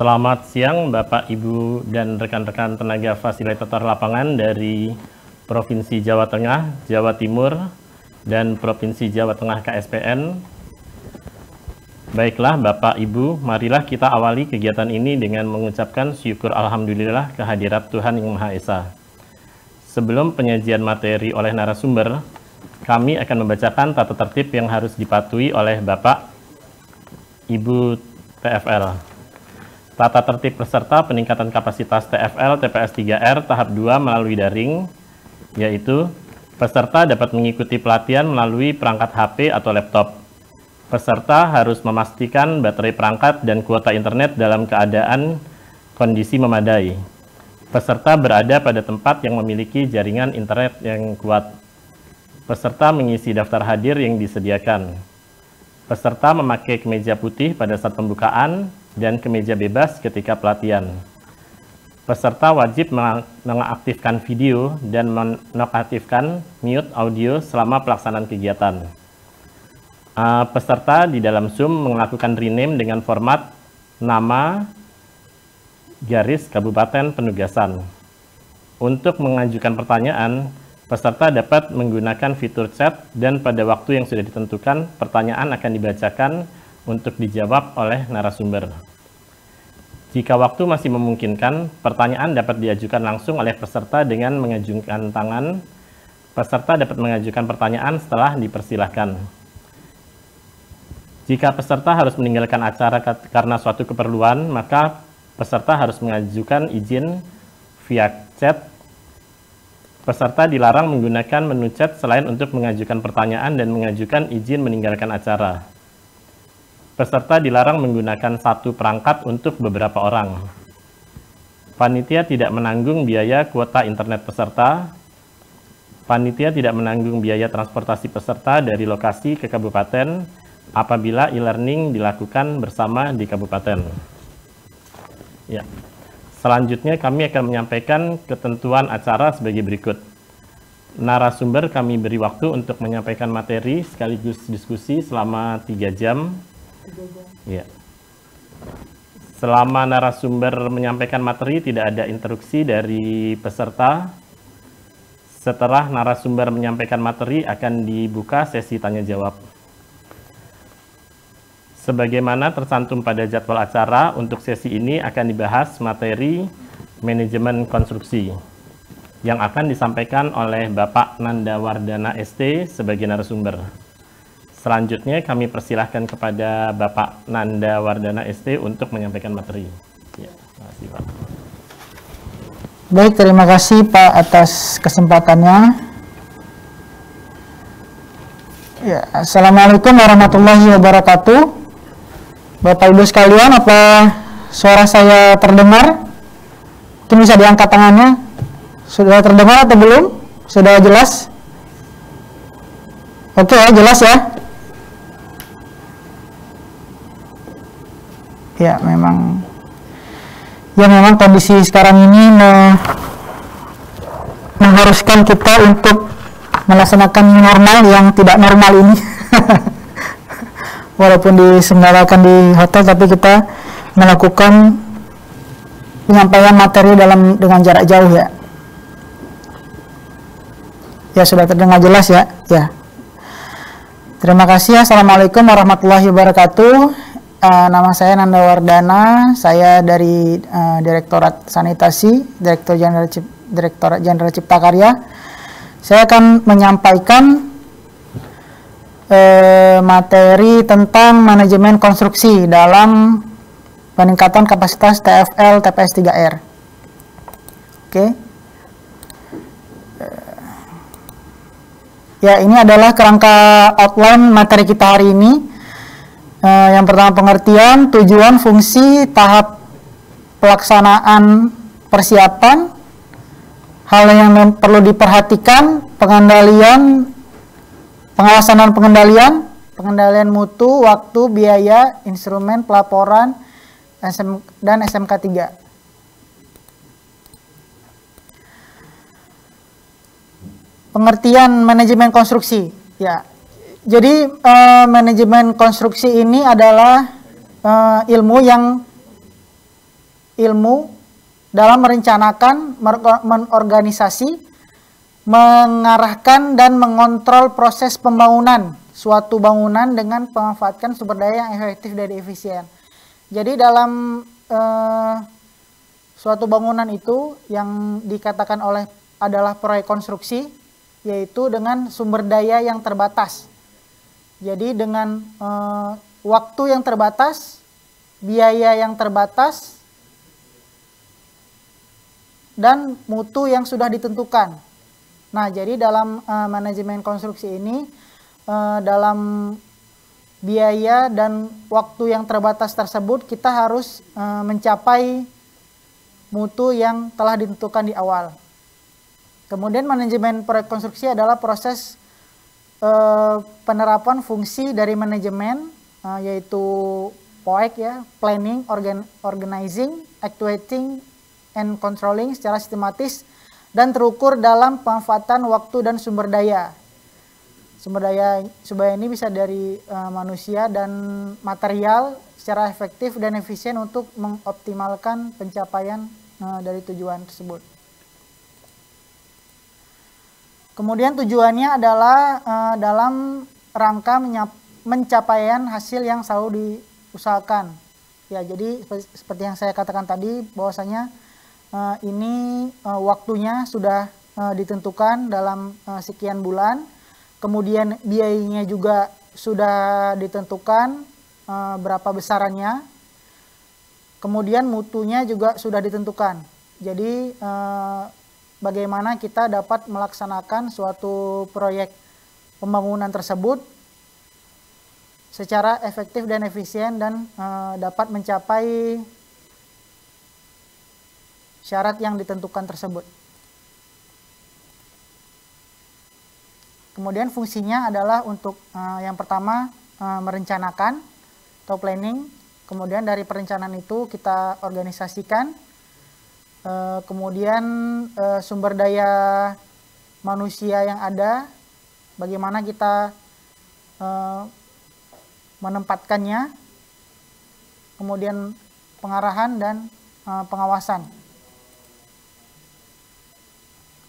Selamat siang Bapak, Ibu, dan rekan-rekan tenaga fasilitator lapangan dari Provinsi Jawa Tengah, Jawa Timur, dan Provinsi Jawa Tengah KSPN. Baiklah Bapak, Ibu, marilah kita awali kegiatan ini dengan mengucapkan syukur Alhamdulillah kehadirat Tuhan Yang Maha Esa. Sebelum penyajian materi oleh narasumber, kami akan membacakan tata tertib yang harus dipatuhi oleh Bapak, Ibu TFL. Tata tertib peserta peningkatan kapasitas TFL TPS 3R tahap 2 melalui daring, yaitu peserta dapat mengikuti pelatihan melalui perangkat HP atau laptop. Peserta harus memastikan baterai perangkat dan kuota internet dalam keadaan kondisi memadai. Peserta berada pada tempat yang memiliki jaringan internet yang kuat. Peserta mengisi daftar hadir yang disediakan. Peserta memakai kemeja putih pada saat pembukaan dan kemeja bebas ketika pelatihan. Peserta wajib mengaktifkan video dan menonaktifkan mute audio selama pelaksanaan kegiatan. Peserta di dalam Zoom melakukan rename dengan format nama garis kabupaten penugasan. Untuk mengajukan pertanyaan, peserta dapat menggunakan fitur chat dan pada waktu yang sudah ditentukan, pertanyaan akan dibacakan untuk dijawab oleh narasumber. Jika waktu masih memungkinkan, pertanyaan dapat diajukan langsung oleh peserta dengan mengajungkan tangan. Peserta dapat mengajukan pertanyaan setelah dipersilahkan. Jika peserta harus meninggalkan acara karena suatu keperluan, maka peserta harus mengajukan izin via chat. Peserta dilarang menggunakan menu chat selain untuk mengajukan pertanyaan dan mengajukan izin meninggalkan acara. Peserta dilarang menggunakan satu perangkat untuk beberapa orang. Panitia tidak menanggung biaya kuota internet peserta. Panitia tidak menanggung biaya transportasi peserta dari lokasi ke kabupaten apabila e-learning dilakukan bersama di kabupaten. Ya. Selanjutnya kami akan menyampaikan ketentuan acara sebagai berikut. Narasumber kami beri waktu untuk menyampaikan materi sekaligus diskusi selama 3 jam. Ya. Selama narasumber menyampaikan materi, tidak ada interupsi dari peserta. Setelah narasumber menyampaikan materi, akan dibuka sesi tanya jawab. Sebagaimana tercantum pada jadwal acara, untuk sesi ini akan dibahas materi manajemen konstruksi yang akan disampaikan oleh Bapak Nanda Wardana ST sebagai narasumber. Selanjutnya kami persilahkan kepada Bapak Nanda Wardana ST untuk menyampaikan materi. Ya, terima kasih Pak. Baik, terima kasih Pak atas kesempatannya. Ya, Assalamualaikum warahmatullahi wabarakatuh. Bapak Ibu sekalian, apa suara saya terdengar? Mungkin bisa diangkat tangannya. Sudah terdengar atau belum? Sudah jelas? Oke ya, jelas ya? Ya, memang kondisi sekarang ini mengharuskan kita untuk melaksanakan normal yang tidak normal ini. Walaupun diselenggarakan di hotel, tapi kita melakukan penyampaian materi dengan jarak jauh ya. Ya, sudah terdengar jelas ya? Ya. Terima kasih. Assalamualaikum warahmatullahi wabarakatuh. Nama saya Nanda Wardana, saya dari Direktorat Sanitasi, Direktorat Jenderal Cipta Karya. Saya akan menyampaikan materi tentang manajemen konstruksi dalam peningkatan kapasitas TFL TPS 3R. Oke. Ya, ini adalah kerangka outline materi kita hari ini. Yang pertama pengertian, tujuan, fungsi, tahap pelaksanaan persiapan, hal yang perlu diperhatikan, pengendalian, pengawasan dan pengendalian mutu, waktu, biaya, instrumen, pelaporan, dan SMK 3. Pengertian manajemen konstruksi. Ya, Jadi manajemen konstruksi ini adalah ilmu dalam merencanakan, mengorganisasi, mengarahkan dan mengontrol proses pembangunan suatu bangunan dengan memanfaatkan sumber daya yang efektif dan efisien. Jadi dalam suatu bangunan itu yang dikatakan adalah proyek konstruksi, yaitu dengan sumber daya yang terbatas. Jadi dengan waktu yang terbatas, biaya yang terbatas, dan mutu yang sudah ditentukan. Nah, jadi dalam manajemen konstruksi ini, dalam biaya dan waktu yang terbatas tersebut, kita harus mencapai mutu yang telah ditentukan di awal. Kemudian manajemen proyek konstruksi adalah proses penerapan fungsi dari manajemen, yaitu POEC ya, planning, organizing, actuating, and controlling secara sistematis dan terukur dalam pemanfaatan waktu dan sumber daya. Sumber daya ini bisa dari manusia dan material secara efektif dan efisien untuk mengoptimalkan pencapaian dari tujuan tersebut. Kemudian tujuannya adalah dalam rangka pencapaian hasil yang selalu diusahakan. Ya, jadi seperti yang saya katakan tadi, bahwasanya ini waktunya sudah ditentukan dalam sekian bulan, kemudian biayanya juga sudah ditentukan berapa besarannya, kemudian mutunya juga sudah ditentukan. Jadi bagaimana kita dapat melaksanakan suatu proyek pembangunan tersebut secara efektif dan efisien dan dapat mencapai syarat yang ditentukan tersebut. Kemudian fungsinya adalah untuk yang pertama merencanakan atau planning. Kemudian dari perencanaan itu kita organisasikan. Kemudian sumber daya manusia yang ada, bagaimana kita menempatkannya, kemudian pengarahan dan pengawasan.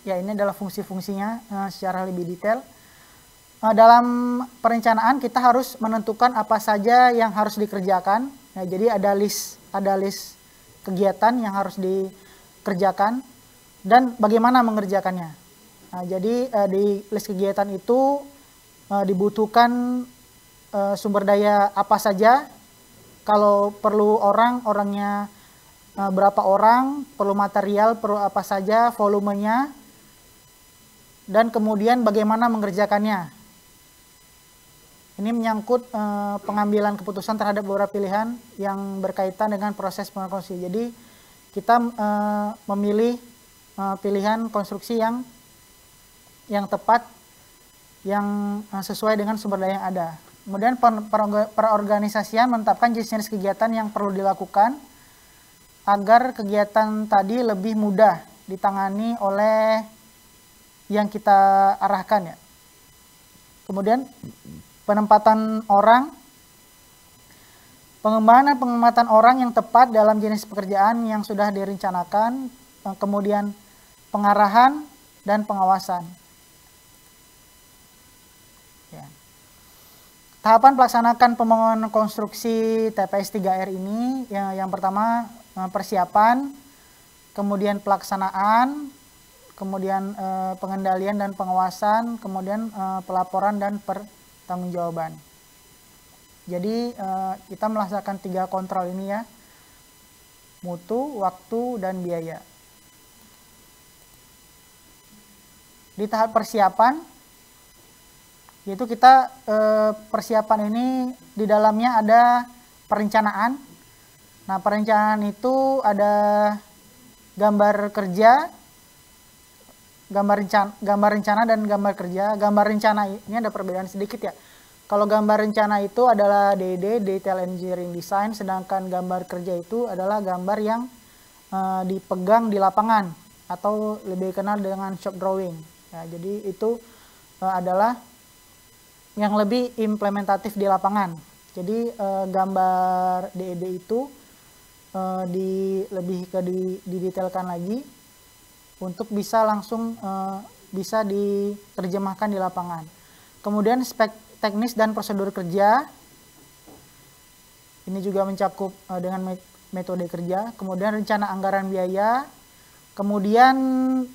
Ya, ini adalah fungsi-fungsinya secara lebih detail. Dalam perencanaan kita harus menentukan apa saja yang harus dikerjakan. Nah, jadi ada list kegiatan yang harus dikerjakan dan bagaimana mengerjakannya. Nah, jadi di list kegiatan itu dibutuhkan sumber daya apa saja. Kalau perlu orangnya berapa orang, perlu material, perlu apa saja, volumenya, dan kemudian bagaimana mengerjakannya. Ini menyangkut pengambilan keputusan terhadap beberapa pilihan yang berkaitan dengan proses konstruksi. Jadi kita memilih pilihan konstruksi yang tepat, yang sesuai dengan sumber daya yang ada. Kemudian perorganisasian menetapkan jenis-jenis kegiatan yang perlu dilakukan agar kegiatan tadi lebih mudah ditangani oleh yang kita arahkan ya. Kemudian penempatan orang, pengembangan orang yang tepat dalam jenis pekerjaan yang sudah direncanakan, kemudian pengarahan dan pengawasan. Ya. Tahapan pelaksanakan pembangunan konstruksi TPS 3R ini, yang pertama persiapan, kemudian pelaksanaan, kemudian pengendalian dan pengawasan, kemudian pelaporan dan pertanggungjawaban. Jadi kita melaksanakan 3 kontrol ini ya, mutu, waktu, dan biaya. Di tahap persiapan, yaitu kita persiapan ini di dalamnya ada perencanaan. Nah, perencanaan itu ada gambar kerja, gambar rencana dan gambar kerja. Gambar rencana ini ada perbedaan sedikit ya. Kalau gambar rencana itu adalah DED, Detail Engineering Design, sedangkan gambar kerja itu adalah gambar yang dipegang di lapangan atau lebih kenal dengan shop drawing. Ya, jadi itu adalah yang lebih implementatif di lapangan. Jadi gambar DED itu lebih didetailkan lagi untuk bisa langsung bisa diterjemahkan di lapangan. Kemudian spek teknis dan prosedur kerja, ini juga mencakup dengan metode kerja. Kemudian rencana anggaran biaya, kemudian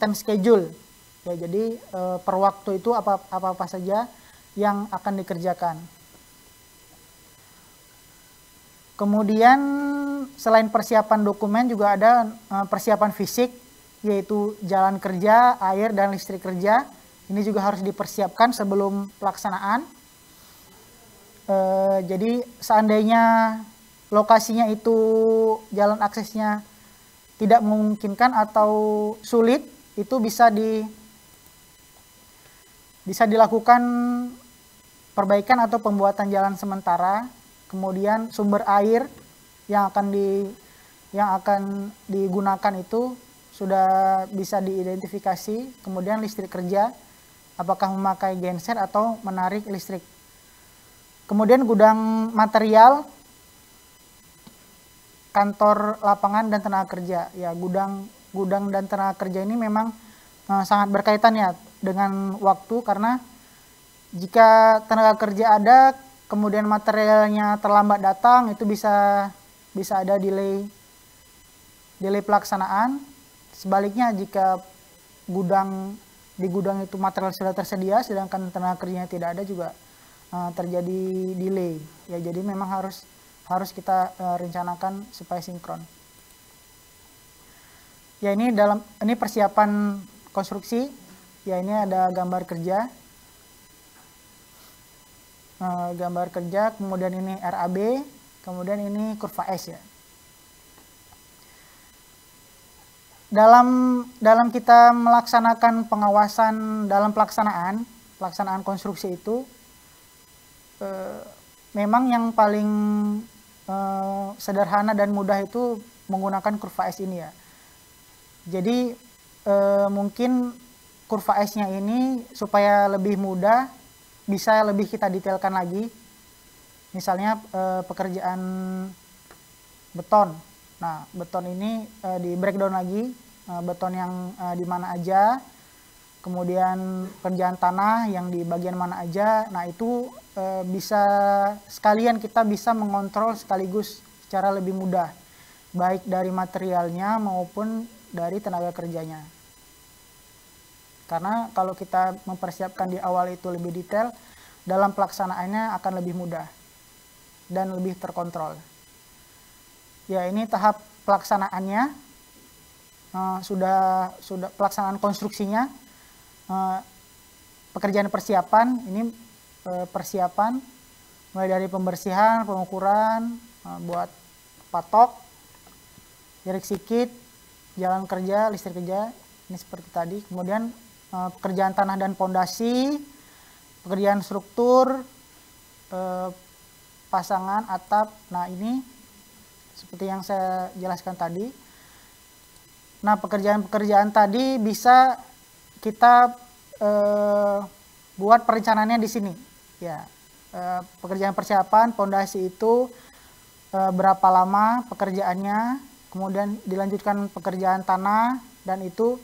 time schedule. Ya, jadi per waktu itu apa saja yang akan dikerjakan. Kemudian selain persiapan dokumen juga ada persiapan fisik, yaitu jalan kerja, air, dan listrik kerja. Ini juga harus dipersiapkan sebelum pelaksanaan. Jadi seandainya lokasinya itu jalan aksesnya tidak memungkinkan atau sulit, itu bisa dilakukan perbaikan atau pembuatan jalan sementara. Kemudian sumber air yang akan digunakan itu sudah bisa diidentifikasi. Kemudian listrik kerja, apakah memakai genset atau menarik listrik. Kemudian gudang material, kantor lapangan dan tenaga kerja. Ya, gudang dan tenaga kerja ini memang sangat berkaitan ya dengan waktu, karena jika tenaga kerja ada kemudian materialnya terlambat datang, itu bisa ada delay pelaksanaan. Sebaliknya jika di gudang itu material sudah tersedia sedangkan tenaga kerjanya tidak ada, juga terjadi delay. Ya, jadi memang harus kita rencanakan supaya sinkron. Ya, ini persiapan konstruksi. Ya, ini ada gambar kerja. Kemudian ini RAB, kemudian ini kurva S ya. Dalam kita melaksanakan pengawasan dalam pelaksanaan konstruksi itu, memang yang paling sederhana dan mudah itu menggunakan kurva S ini ya. Jadi mungkin kurva S-nya ini supaya lebih mudah bisa lebih kita detailkan lagi. Misalnya pekerjaan beton. Nah, beton ini di breakdown lagi, beton yang di mana aja, kemudian pekerjaan tanah yang di bagian mana aja. Nah, itu bisa sekalian kita bisa mengontrol sekaligus secara lebih mudah, baik dari materialnya maupun dari tenaga kerjanya. Karena kalau kita mempersiapkan di awal itu lebih detail, dalam pelaksanaannya akan lebih mudah dan lebih terkontrol. Ya, ini tahap pelaksanaannya, sudah pelaksanaan konstruksinya, pekerjaan persiapan. Ini persiapan mulai dari pembersihan, pengukuran, buat patok, jarik sikit, jalan kerja, listrik kerja, ini seperti tadi. Kemudian pekerjaan tanah dan pondasi, pekerjaan struktur, pasangan atap. Nah, ini seperti yang saya jelaskan tadi. Nah, pekerjaan tadi bisa kita buat perencanaannya di sini. Ya, pekerjaan persiapan pondasi itu berapa lama pekerjaannya, kemudian dilanjutkan pekerjaan tanah, dan itu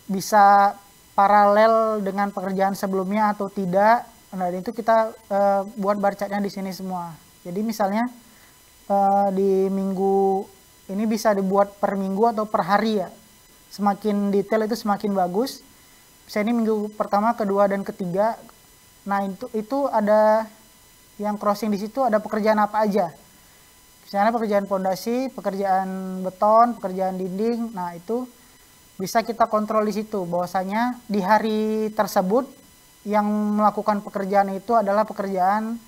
bisa paralel dengan pekerjaan sebelumnya atau tidak. Nah, itu kita buat bar chartnya di sini semua. Jadi misalnya di minggu ini bisa dibuat per minggu atau per hari ya. Semakin detail itu semakin bagus. Misalnya ini minggu pertama, kedua, dan ketiga. Nah, itu ada yang crossing di situ, ada pekerjaan apa aja. Misalnya pekerjaan pondasi, pekerjaan beton, pekerjaan dinding. Nah, itu bisa kita kontrol di situ, bahwasanya di hari tersebut yang melakukan pekerjaan itu adalah pekerjaan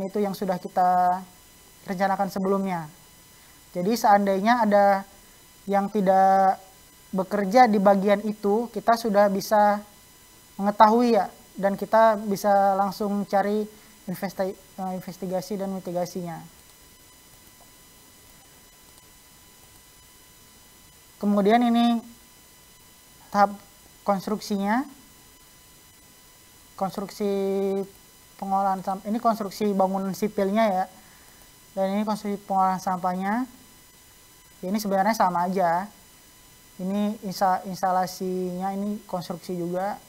itu yang sudah kita rencanakan sebelumnya. Jadi seandainya ada yang tidak bekerja di bagian itu, kita sudah bisa mengetahui ya, dan kita bisa langsung cari investigasi dan mitigasinya. Kemudian ini tahap konstruksinya. konstruksi pengolahan sampah, ini konstruksi bangunan sipilnya ya, dan ini konstruksi pengolahan sampahnya. Ini sebenarnya sama aja, ini instalasinya, ini konstruksi juga,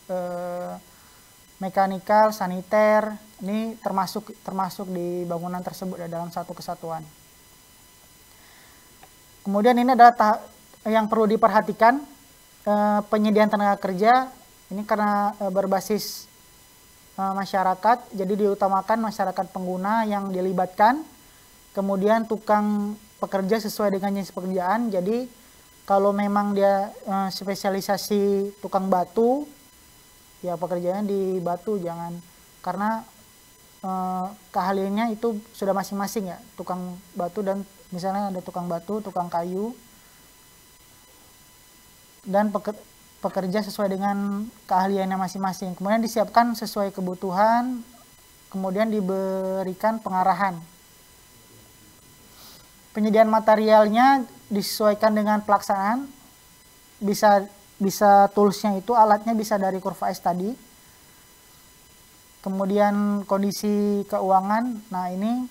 mekanikal, saniter, ini termasuk di bangunan tersebut ya, dalam satu kesatuan. Kemudian ini adalah yang perlu diperhatikan, penyediaan tenaga kerja. Ini karena berbasis masyarakat, jadi diutamakan masyarakat pengguna yang dilibatkan. Kemudian tukang pekerja sesuai dengan jenis pekerjaan. Jadi kalau memang dia spesialisasi tukang batu, ya pekerjaannya di batu, jangan, karena keahliannya itu sudah masing-masing ya, tukang batu, dan misalnya ada tukang batu, tukang kayu, dan pekerja sesuai dengan keahliannya masing-masing. Kemudian disiapkan sesuai kebutuhan, kemudian diberikan pengarahan. Penyediaan materialnya disesuaikan dengan pelaksanaan, bisa toolsnya itu, alatnya bisa dari Kurva S tadi. Kemudian kondisi keuangan, nah ini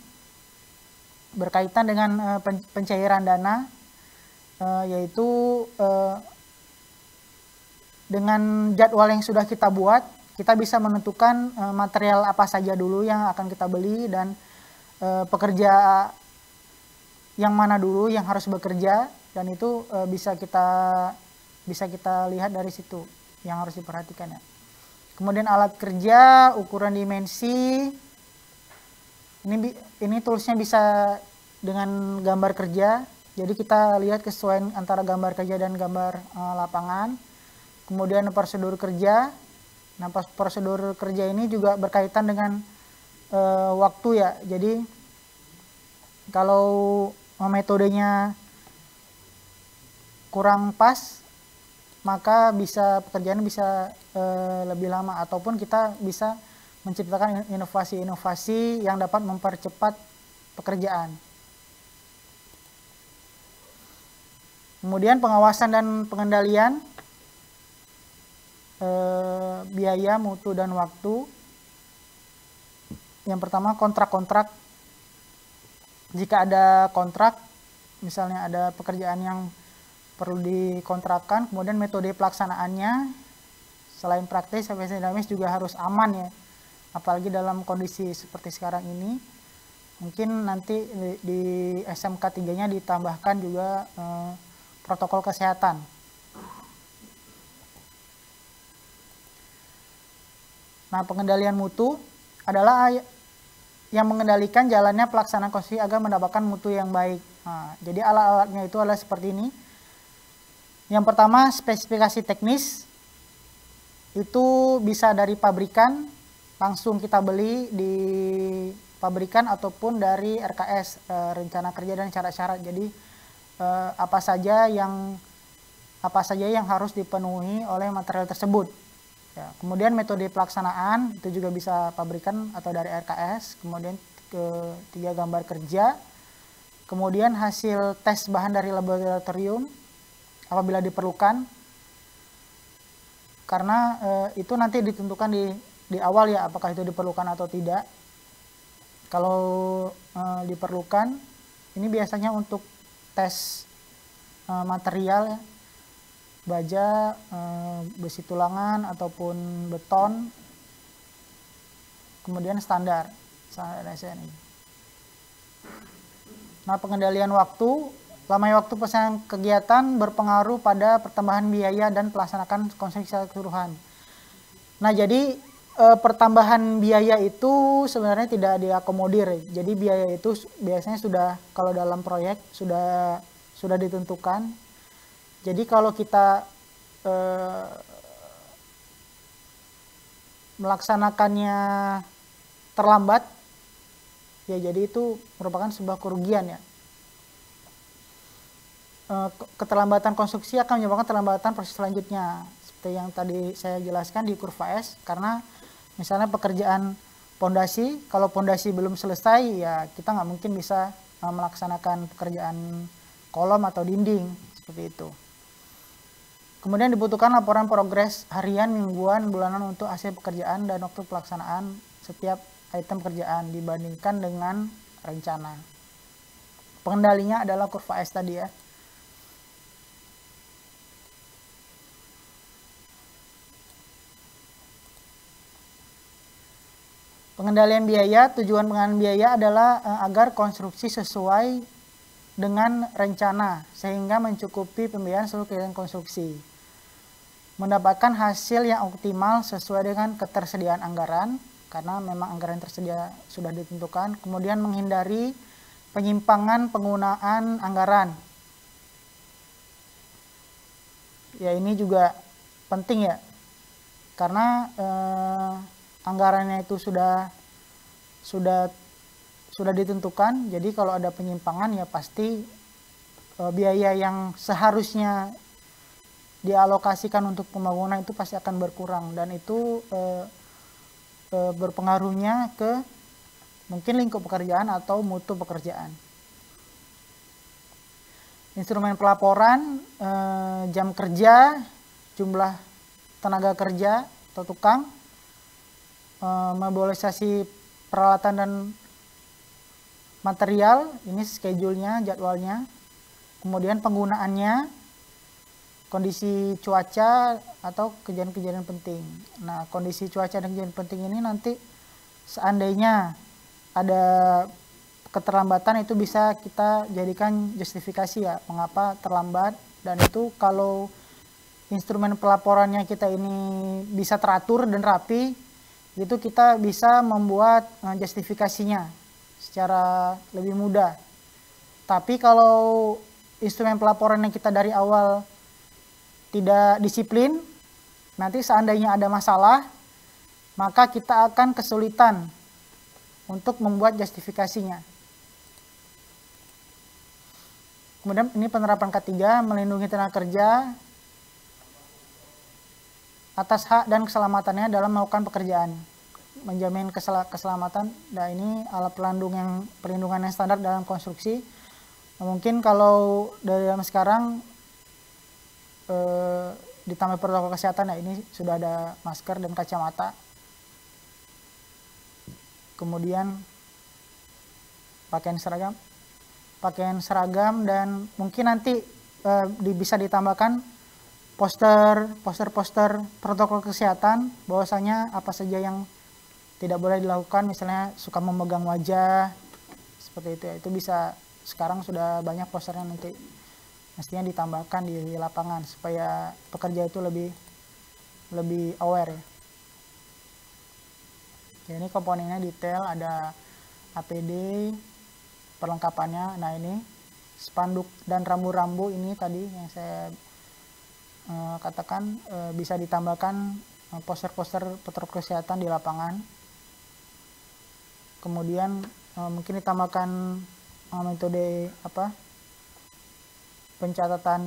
berkaitan dengan pencairan dana, yaitu dengan jadwal yang sudah kita buat, kita bisa menentukan material apa saja dulu yang akan kita beli, dan pekerja yang mana dulu yang harus bekerja, dan itu bisa kita lihat dari situ yang harus diperhatikan ya. Kemudian alat kerja, ukuran dimensi, ini toolsnya bisa dengan gambar kerja, jadi kita lihat kesesuaian antara gambar kerja dan gambar lapangan. Kemudian prosedur kerja, nah prosedur kerja ini juga berkaitan dengan waktu ya, jadi kalau metodenya kurang pas, maka pekerjaan bisa lebih lama, ataupun kita bisa menciptakan inovasi-inovasi yang dapat mempercepat pekerjaan. Kemudian pengawasan dan pengendalian, biaya, mutu, dan waktu. Yang pertama, kontrak-kontrak. Jika ada kontrak, misalnya ada pekerjaan yang perlu dikontrakkan, kemudian metode pelaksanaannya selain praktis, efisien, dinamis juga harus aman ya, apalagi dalam kondisi seperti sekarang ini. Mungkin nanti di SMK 3-nya ditambahkan juga protokol kesehatan. Nah, pengendalian mutu adalah yang mengendalikan jalannya pelaksanaan konstruksi agar mendapatkan mutu yang baik. Nah, jadi alat-alatnya itu adalah seperti ini. Yang pertama, spesifikasi teknis. Itu bisa dari pabrikan, langsung kita beli di pabrikan, ataupun dari RKS, rencana kerja dan syarat-syarat. Jadi apa saja yang harus dipenuhi oleh material tersebut. Ya, kemudian metode pelaksanaan itu juga bisa pabrikan atau dari RKS. Kemudian ketiga, gambar kerja. Kemudian hasil tes bahan dari laboratorium apabila diperlukan. Karena itu nanti ditentukan di awal ya, apakah itu diperlukan atau tidak. Kalau diperlukan, ini biasanya untuk tes material ya, baja, besi tulangan ataupun beton, kemudian standar SNI. Nah, pengendalian waktu, lamanya waktu pelaksanaan kegiatan berpengaruh pada pertambahan biaya dan pelaksanaan konstruksi secara keseluruhan. Nah, jadi pertambahan biaya itu sebenarnya tidak diakomodir. Jadi biaya itu biasanya sudah, kalau dalam proyek sudah ditentukan. Jadi kalau kita melaksanakannya terlambat, ya jadi itu merupakan sebuah kerugian ya. Keterlambatan konstruksi akan menyebabkan keterlambatan proses selanjutnya. Seperti yang tadi saya jelaskan di Kurva S, karena misalnya pekerjaan pondasi, kalau pondasi belum selesai, ya kita nggak mungkin bisa melaksanakan pekerjaan kolom atau dinding, seperti itu. Kemudian dibutuhkan laporan progres harian, mingguan, bulanan untuk hasil pekerjaan dan waktu pelaksanaan setiap item pekerjaan dibandingkan dengan rencana. Pengendalinya adalah kurva S tadi ya. Pengendalian biaya, tujuan pengendalian biaya adalah agar konstruksi sesuai dengan rencana sehingga mencukupi pembiayaan seluruh kegiatan konstruksi. Mendapatkan hasil yang optimal sesuai dengan ketersediaan anggaran, karena memang anggaran tersedia sudah ditentukan. Kemudian menghindari penyimpangan penggunaan anggaran. Ya ini juga penting ya, karena anggarannya itu sudah ditentukan. Jadi kalau ada penyimpangan ya pasti biaya yang seharusnya dialokasikan untuk pembangunan itu pasti akan berkurang, dan itu berpengaruhnya ke mungkin lingkup pekerjaan atau mutu pekerjaan. Instrumen pelaporan, jam kerja, jumlah tenaga kerja atau tukang, mobilisasi peralatan dan material, ini schedule-nya, jadwalnya. Kemudian penggunaannya, kondisi cuaca atau kejadian-kejadian penting. Nah, kondisi cuaca dan kejadian penting ini nanti seandainya ada keterlambatan itu bisa kita jadikan justifikasi ya, mengapa terlambat. Dan itu kalau instrumen pelaporannya kita ini bisa teratur dan rapi, itu kita bisa membuat justifikasinya secara lebih mudah. Tapi kalau instrumen pelaporan yang kita dari awal tidak disiplin, nanti seandainya ada masalah, maka kita akan kesulitan untuk membuat justifikasinya. Kemudian ini penerapan ketiga, melindungi tenaga kerja atas hak dan keselamatannya dalam melakukan pekerjaan, menjamin keselamatan. Nah ini alat perlindungan yang standar dalam konstruksi. Mungkin kalau dalam sekarang ditambah protokol kesehatan, ya ini sudah ada masker dan kacamata. Kemudian pakaian seragam dan mungkin nanti bisa ditambahkan poster protokol kesehatan, bahwasanya apa saja yang tidak boleh dilakukan, misalnya suka memegang wajah seperti itu ya, itu bisa, sekarang sudah banyak posternya, nanti mestinya ditambahkan di lapangan supaya pekerja itu lebih aware ya. Ya, ini komponennya detail, ada APD perlengkapannya. Nah ini spanduk dan rambu-rambu ini tadi yang saya katakan, bisa ditambahkan poster-poster protokol kesehatan di lapangan. Kemudian mungkin ditambahkan metode pencatatan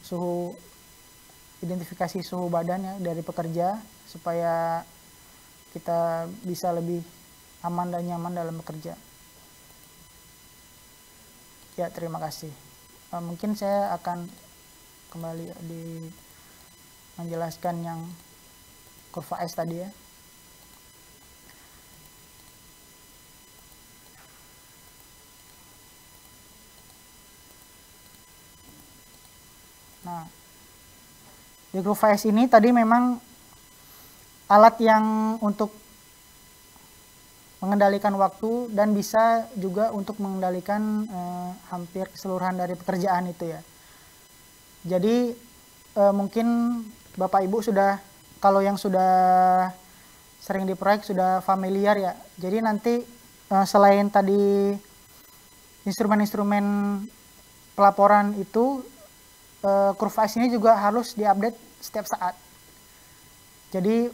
suhu, identifikasi suhu badan ya dari pekerja, supaya kita bisa lebih aman dan nyaman dalam bekerja. Ya, terima kasih. Mungkin saya akan kembali menjelaskan yang kurva S tadi ya. Nah, di kurva S ini tadi memang alat yang untuk mengendalikan waktu dan bisa juga untuk mengendalikan hampir keseluruhan dari pekerjaan itu ya. Jadi mungkin Bapak Ibu sudah, kalau yang sudah sering di proyek sudah familiar ya. Jadi nanti selain tadi instrumen-instrumen pelaporan itu, kurva S ini juga harus diupdate setiap saat. Jadi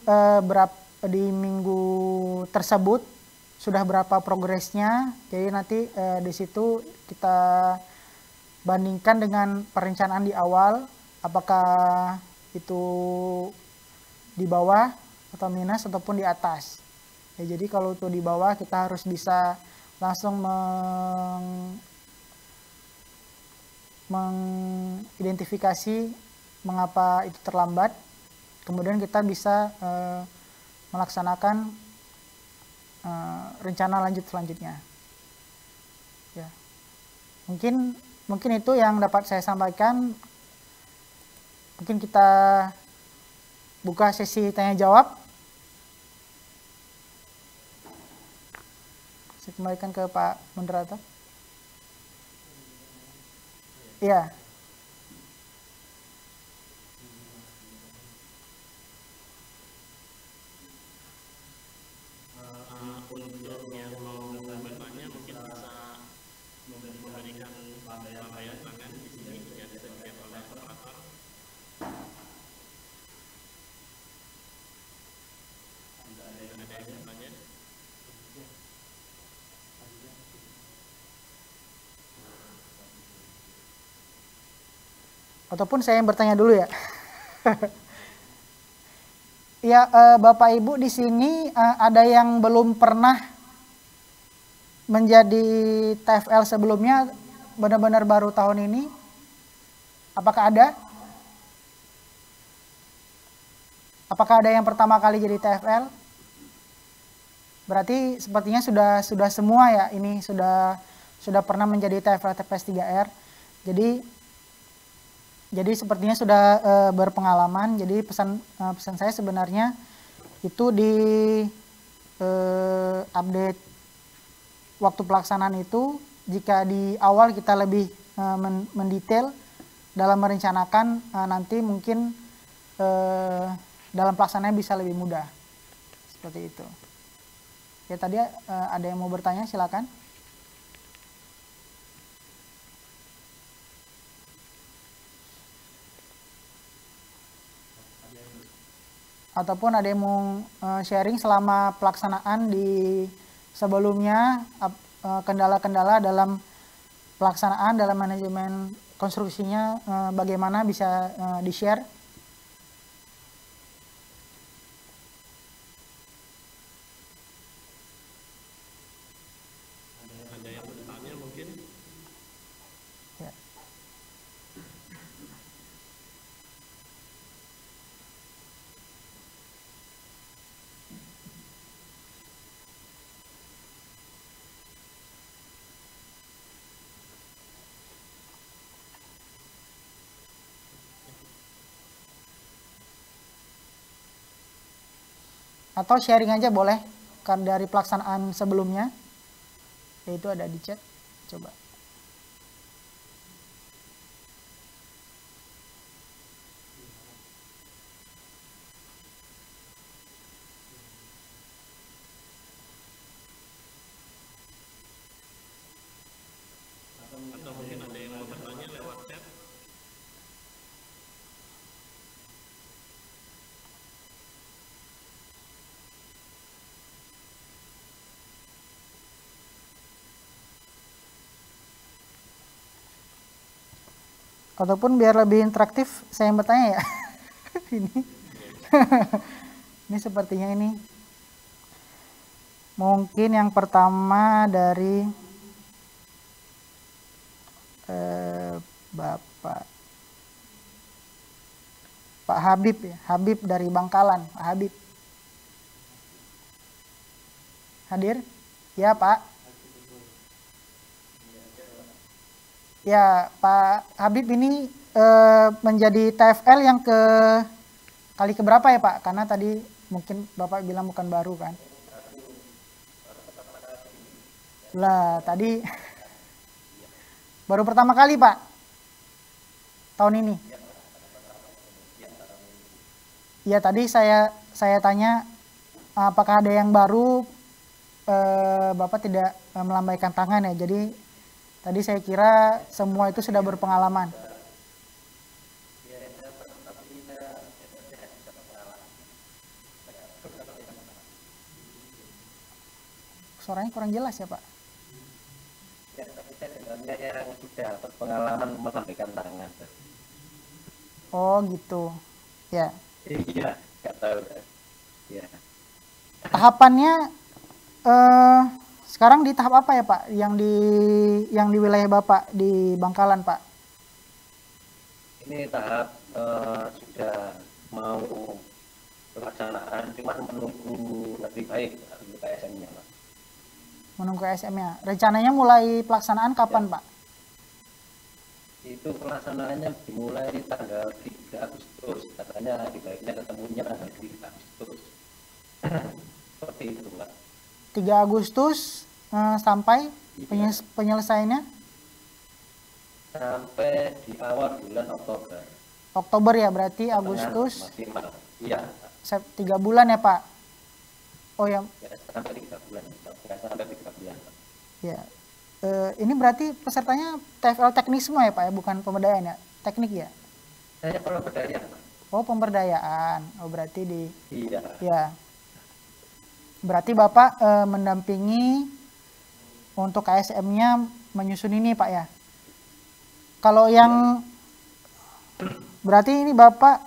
di minggu tersebut sudah berapa progresnya. Jadi nanti di situ kita bandingkan dengan perencanaan di awal, apakah itu di bawah atau minus ataupun di atas. Ya, jadi kalau itu di bawah kita harus bisa langsung mengidentifikasi mengapa itu terlambat, kemudian kita bisa melaksanakan rencana lanjut selanjutnya. Ya, mungkin itu yang dapat saya sampaikan. Mungkin kita buka sesi tanya jawab. Saya kembalikan ke Pak Moderator. Iya. Untuk yang mau bertanya mungkin bisa memberikan lambaian tangan di sini yang disediakan oleh operator. Ada yang bertanya? Ataupun saya yang bertanya dulu ya. Ya, Bapak Ibu di sini ada yang belum pernah menjadi TFL sebelumnya, benar-benar baru tahun ini? Apakah ada? Apakah ada yang pertama kali jadi TFL? Berarti sepertinya sudah semua ya, ini sudah pernah menjadi TFL TPS 3R. Jadi sepertinya sudah berpengalaman. Jadi pesan saya sebenarnya itu di update waktu pelaksanaan itu, jika di awal kita lebih mendetail dalam merencanakan, nanti mungkin dalam pelaksanaannya bisa lebih mudah. Seperti itu. Ya, tadi ada yang mau bertanya, silakan. Ataupun ada yang mau sharing selama pelaksanaan di sebelumnya, kendala-kendala dalam pelaksanaan, dalam manajemen konstruksinya, bagaimana bisa di-share? Ada yang bertanya mungkin? Ya. Atau sharing aja boleh kan dari pelaksanaan sebelumnya, yaitu ada di chat. Coba. Atau mungkin ada yang mau bertanya lewat chat? Ataupun biar lebih interaktif, saya yang bertanya ya. Ini sepertinya ini. Mungkin yang pertama dari Pak Habib ya, Habib dari Bangkalan. Pak Habib hadir? Ya Pak. Ya Pak Habib, ini menjadi TFL yang kali keberapa ya Pak? Karena tadi mungkin Bapak bilang bukan baru kan? Lah tadi baru pertama kali Pak tahun ini. Ya tadi saya tanya apakah ada yang baru, Bapak tidak melambaikan tangan ya. Jadi tadi saya kira semua itu sudah berpengalaman. Suaranya kurang jelas ya Pak. Ya, tapi saya sebenarnya yang sudah berpengalaman melambaikan tangan. Oh gitu. Ya. Iya, nggak tahu. Ya. Tahapannya sekarang di tahap apa ya Pak? Yang di wilayah Bapak di Bangkalan Pak? ini tahap sudah mau pelaksanaan, cuma menunggu lebih baik untuk KSM-nya, Pak. Menunggu KSM-nya. Rencananya mulai pelaksanaan kapan, Pak? Itu pelaksanaannya dimulai di tanggal 3 Agustus. Katanya dibaiknya ketemunya tanggal 3 Agustus. Seperti itu, Pak. 3 Agustus sampai penyelesaiannya? Sampai di awal bulan Oktober. Oktober ya, berarti Agustus. Maksimal. Iya. 3 bulan ya, Pak? Oh ya. Ya, sampai 3 bulan. Sampai 3 bulan. Ya. Ini berarti pesertanya TFL teknik semua ya, Pak ya, bukan pemberdayaan ya? Teknik ya? Saya pemberdayaan, Pak. Oh, pemberdayaan. Oh, berarti di Iya. Ya. Berarti Bapak mendampingi untuk KSM-nya menyusun ini, Pak ya? Kalau yang berarti ini Bapak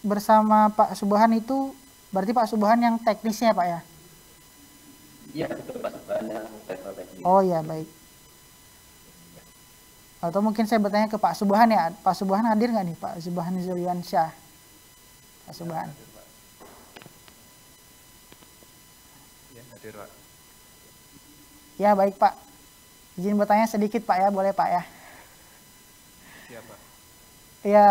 bersama Pak Subhan itu berarti Pak Subhan yang teknisnya, Pak ya? Iya, betul, Pak Subhan yang teknik. Oh ya, baik. Atau mungkin saya bertanya ke Pak Subhan ya. Pak Subhan hadir nggak nih, Pak Subhan Zulyansyah? Pak Subhan. Ya, hadir, Pak. Ya, baik, Pak. Izin bertanya sedikit, Pak ya, boleh, Pak ya? Siapa? Ya,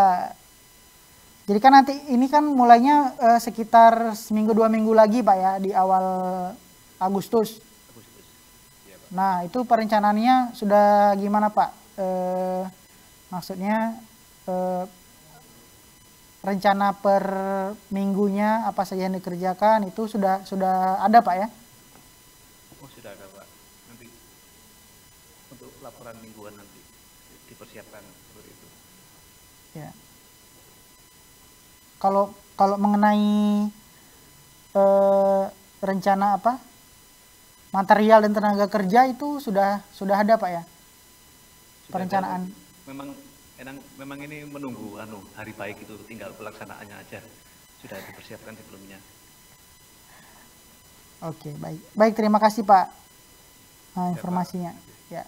jadi kan nanti ini kan mulainya sekitar seminggu 2 minggu lagi, Pak ya, di awal Agustus. Ya, Pak. Nah, itu perencanaannya sudah gimana, Pak? Maksudnya rencana per minggunya apa saja yang dikerjakan itu sudah ada, Pak ya? Oh, sudah ada, Pak. Nanti untuk laporan mingguan nanti dipersiapkan seperti itu. Ya. Kalau mengenai rencana apa material dan tenaga kerja itu sudah ada, Pak ya, Sudah perencanaan. ada, memang ini menunggu hari baik itu, tinggal pelaksanaannya aja. Sudah dipersiapkan sebelumnya. Oke, baik, terima kasih, Pak, informasinya. Ya.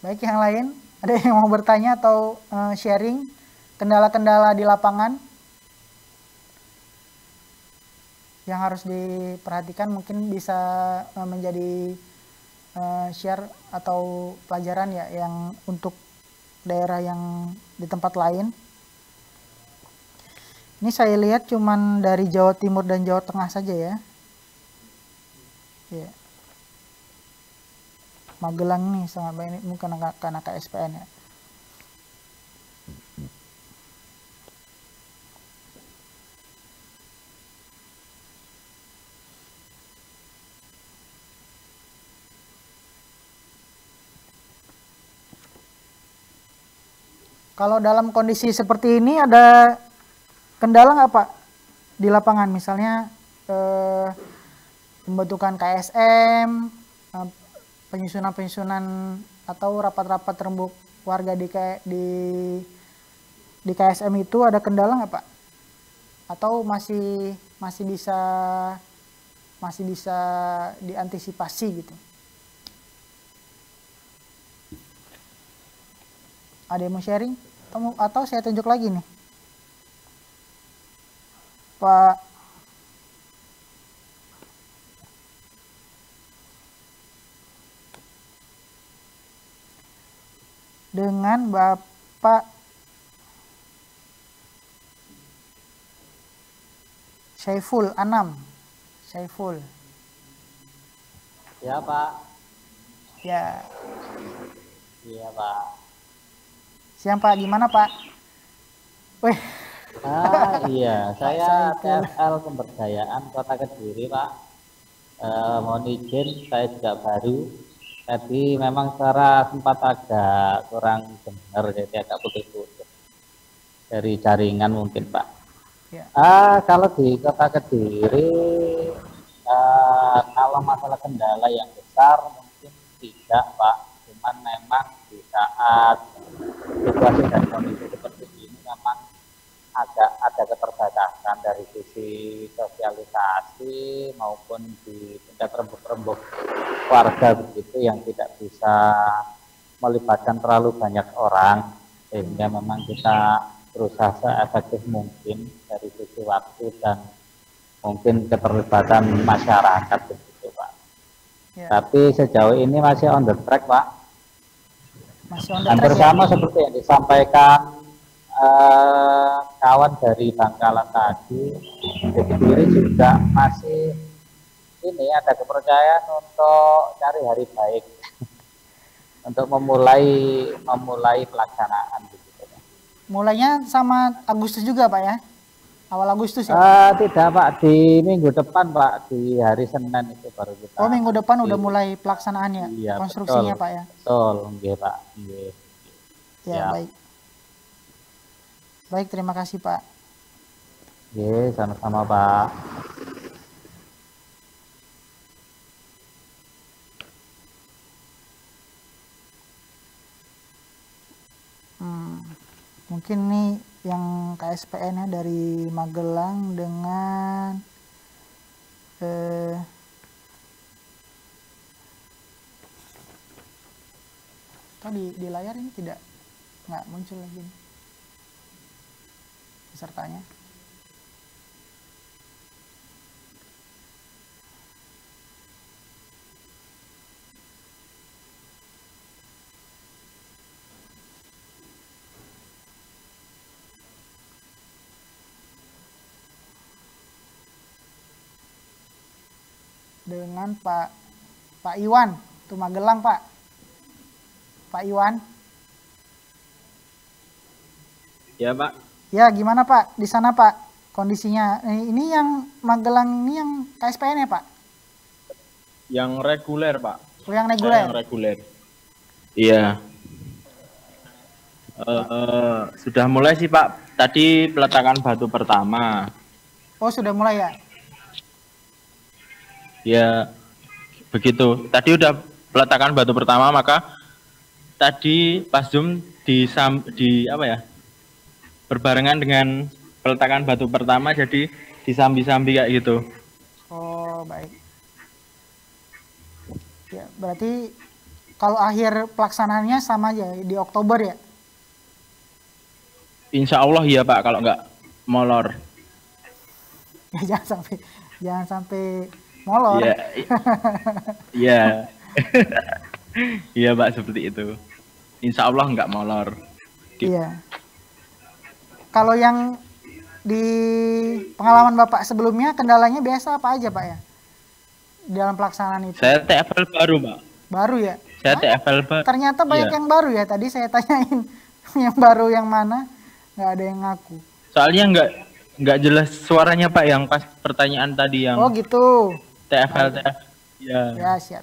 Baik, yang lain ada yang mau bertanya atau sharing kendala-kendala di lapangan yang harus diperhatikan, mungkin bisa menjadi share atau pelajaran ya yang untuk daerah yang di tempat lain. Ini saya lihat cuman dari Jawa Timur dan Jawa Tengah saja ya. Ya. Magelang nih sangat banyak, mungkin karena KSPN ya. Kalau dalam kondisi seperti ini ada kendala nggak, Pak, di lapangan? Misalnya pembentukan KSM, penyusunan atau rapat-rapat rembuk warga di KSM itu ada kendala nggak, Pak? Atau masih bisa diantisipasi gitu? Ada yang mau sharing? Atau saya tunjuk lagi nih, Pak. Dengan Bapak Syaiful Anam. Syaiful. Ya, Pak. Ya. Iya, Pak. Siang, Pak. Gimana, Pak? Wih. Iya, saya TFL Pemberdayaan Kota Kediri, Pak. Mohon izin, saya juga baru. Tadi memang secara sempat agak kurang benar, jadi agak putus-putus dari jaringan mungkin, Pak. Ya. Kalau di Kota Kediri, kalau masalah kendala yang besar mungkin tidak, Pak. Cuman memang di saat situasi dan kondisi seperti ini memang agak ada keterbatasan dari sisi sosialisasi maupun di tingkat rembuk-rembuk keluarga begitu yang tidak bisa melibatkan terlalu banyak orang, sehingga memang kita berusaha seefektif mungkin dari sisi waktu dan mungkin keterlibatan masyarakat begitu Pak. Ya. Tapi sejauh ini masih on the track Pak. Masih on the Hampir track ya? sama seperti yang disampaikan kawan dari Bangkalan tadi, sendiri juga masih ini ada kepercayaan untuk cari hari baik untuk memulai pelaksanaan begitu. Mulainya sama Agustus juga Pak ya? Awal Agustus ya? Tidak Pak, di minggu depan Pak, di hari Senin itu baru kita. Oh, minggu depan udah mulai pelaksanaannya, iya, konstruksinya betul, Pak ya? Betul, nggih Pak. Nggih. Ya, Siap. baik. Baik, terima kasih Pak. Nggih, sama-sama Pak. Mungkin nih yang KSPN ya dari Magelang dengan tadi di layar ini nggak muncul lagi nih pesertanya. Dengan Pak Iwan, tuh Magelang Pak Iwan. Ya Pak. Ya gimana Pak di sana Pak kondisinya? Ini yang Magelang ini yang KSPN ya Pak? Yang reguler Pak. Oh yang reguler? Yang reguler. Iya. Sudah mulai sih Pak. Tadi peletakan batu pertama. Oh sudah mulai ya? Ya begitu. Tadi udah peletakan batu pertama, maka tadi pas Zoom di apa ya? Berbarengan dengan peletakan batu pertama, jadi disambi-sambi kayak gitu. Oh baik. Ya berarti kalau akhir pelaksanaannya sama aja di Oktober ya? Insya Allah ya Pak, kalau nggak molor. Ya jangan sampai molor. Iya. Iya. Iya Pak, seperti itu. Insya Allah nggak molor. Iya. Kalau yang di pengalaman Bapak sebelumnya kendalanya biasa apa aja Pak ya? Di dalam pelaksanaan itu. Saya TFL baru Pak. Baru ya? Saya TFL baru. Ternyata banyak Iya. yang baru ya. Tadi saya tanyain yang baru yang mana, nggak ada yang ngaku. Soalnya nggak jelas suaranya Pak, yang pas pertanyaan tadi yang Oh gitu. TFL. Ya. Ya siap.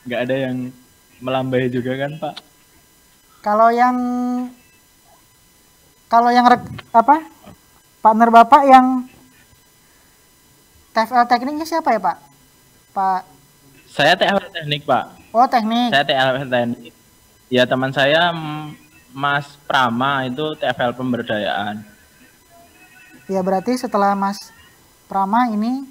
Nggak ada yang melambai juga kan Pak? Kalau yang partner Bapak yang TFL tekniknya siapa ya Pak? Pak. Saya TFL teknik Pak. Oh teknik. Saya TFL teknik. Ya teman saya Mas Prama itu TFL pemberdayaan. Ya berarti setelah Mas Prama ini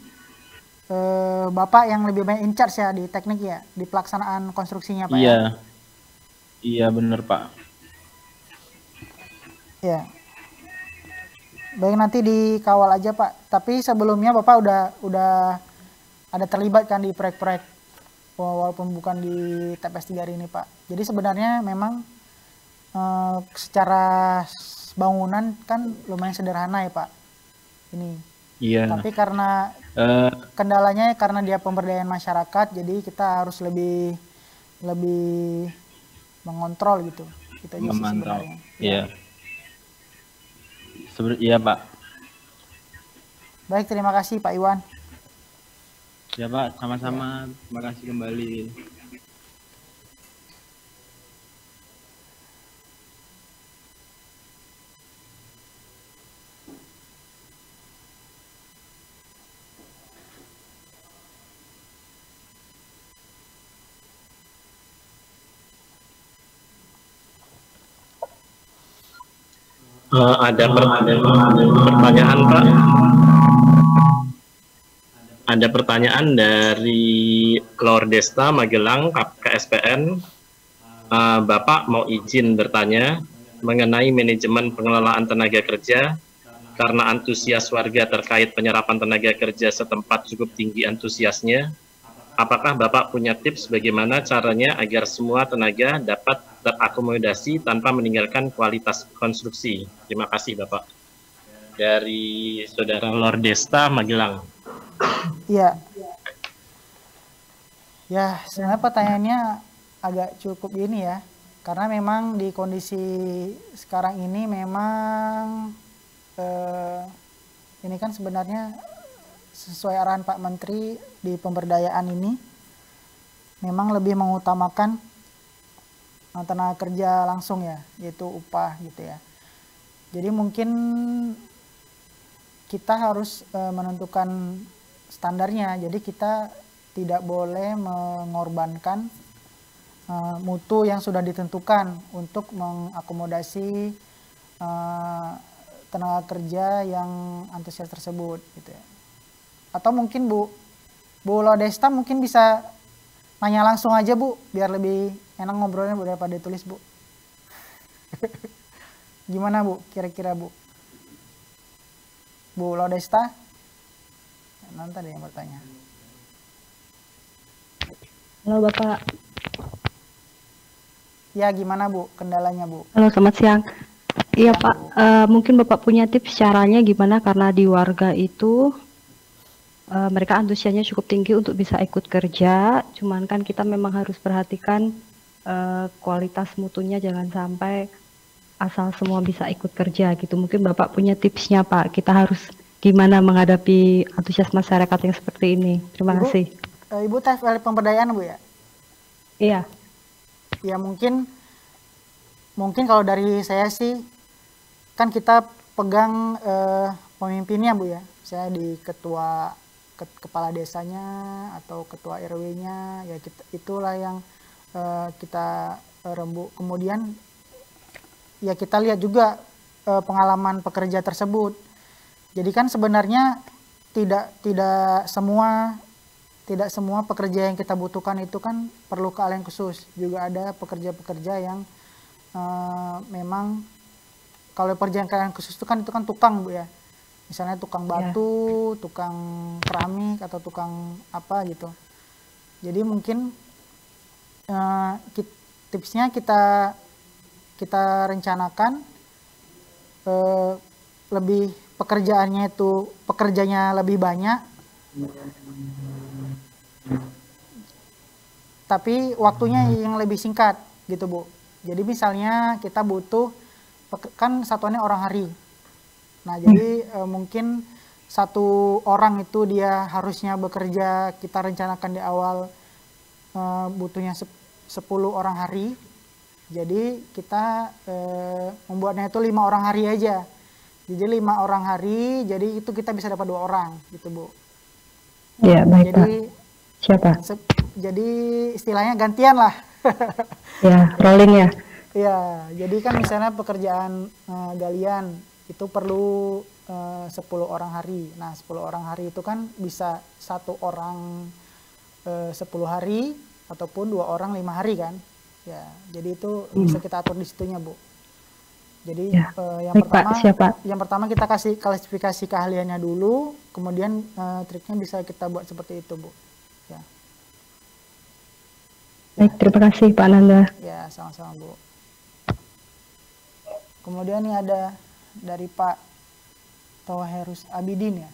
Bapak yang lebih banyak in charge ya di teknik ya, di pelaksanaan konstruksinya Pak Iya. ya? Iya bener Pak. Ya. Baik nanti dikawal aja Pak. Tapi sebelumnya Bapak udah ada terlibat kan di proyek-proyek walaupun bukan di TPS 3 ini Pak. Jadi sebenarnya memang secara bangunan kan lumayan sederhana ya Pak. Ini. Iya. Tapi karena kendalanya karena dia pemberdayaan masyarakat, jadi kita harus lebih mengontrol gitu. Kita aja sih Memantau. sebenarnya. Iya. Iya Pak. Baik, terima kasih Pak Iwan. Ya Pak, sama-sama. Terima kasih kembali. Ada pertanyaan, Pak. Ada pertanyaan dari Lord Desta Magelang, KSPN. Bapak mau izin bertanya mengenai manajemen pengelolaan tenaga kerja karena antusias warga terkait penyerapan tenaga kerja setempat cukup tinggi antusiasnya. Apakah Bapak punya tips bagaimana caranya agar semua tenaga dapat terakomodasi tanpa meninggalkan kualitas konstruksi? Terima kasih Bapak. Dari Saudara Lord Desta Magelang. Iya. Ya, sebenarnya pertanyaannya agak cukup ini ya. Karena memang di kondisi sekarang ini memang ini kan sebenarnya sesuai arahan Pak Menteri di pemberdayaan ini memang lebih mengutamakan tenaga kerja langsung ya, yaitu upah gitu ya. Jadi mungkin kita harus menentukan standarnya. Jadi kita tidak boleh mengorbankan mutu yang sudah ditentukan untuk mengakomodasi tenaga kerja yang antusias tersebut gitu ya. Atau mungkin Bu Lodesta mungkin bisa nanya langsung aja Bu, biar lebih enak ngobrolnya daripada ditulis Bu. Gimana Bu, kira-kira Bu? Bu Lodesta? Nanti ada yang bertanya. Halo Bapak. Ya gimana Bu, kendalanya Bu? Halo, selamat siang. Iya Pak, mungkin Bapak punya tips caranya gimana karena di warga itu mereka antusiasnya cukup tinggi untuk bisa ikut kerja, cuman kan kita memang harus perhatikan kualitas mutunya, jangan sampai asal semua bisa ikut kerja gitu. Mungkin Bapak punya tipsnya Pak, kita harus gimana menghadapi antusias masyarakat yang seperti ini. Terima kasih. Ibu TFL pemberdayaan Bu ya? Iya. Ya mungkin kalau dari saya sih kan kita pegang pemimpinnya Bu ya. Saya di kepala desanya atau ketua RW-nya ya, itulah yang kita rembuk. Kemudian ya kita lihat juga pengalaman pekerja tersebut. Jadi kan sebenarnya tidak semua pekerja yang kita butuhkan itu kan perlu keahlian khusus. Juga ada pekerja-pekerja yang memang kalau pekerjaan keahlian khusus itu kan tukang Bu ya. Misalnya tukang batu, tukang keramik atau tukang apa gitu. Jadi mungkin tipsnya kita rencanakan lebih pekerjanya lebih banyak. Tapi waktunya yang lebih singkat gitu Bu. Jadi misalnya kita butuh kan satuannya orang hari. Nah jadi mungkin satu orang itu dia harusnya bekerja, kita rencanakan di awal butuhnya 10 orang hari. Jadi kita membuatnya itu 5 orang hari aja. Jadi 5 orang hari, jadi itu kita bisa dapat 2 orang gitu Bu. Ya baik jadi, Pak. Siapa? Jadi istilahnya gantian lah. Ya, rolling ya. Ya, jadi kan misalnya pekerjaan galian itu perlu 10 orang hari. Nah 10 orang hari itu kan bisa 1 orang 10 hari ataupun 2 orang 5 hari kan. Ya, jadi itu bisa kita atur di situnya Bu. Jadi Ya. yang pertama kita kasih klasifikasi keahliannya dulu, kemudian triknya bisa kita buat seperti itu Bu. Ya. Baik, terima kasih Pak Nanda. Ya, sama-sama Bu. Kemudian ini ada dari Pak Tawaherus Abidin ya.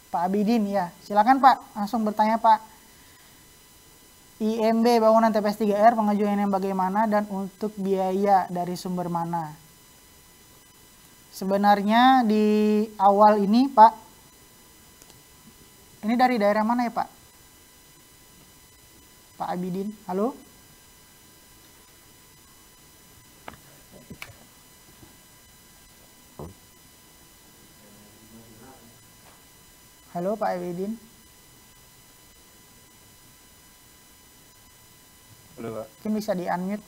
Pak Abidin ya, silakan Pak, langsung bertanya Pak. IMB bangunan TPS 3R pengajuannya bagaimana dan untuk biaya dari sumber mana? Sebenarnya di awal ini Pak, ini dari daerah mana ya Pak? Pak Abidin, halo? Halo Pak Abidin. Halo, Pak. Mungkin bisa di-unmute.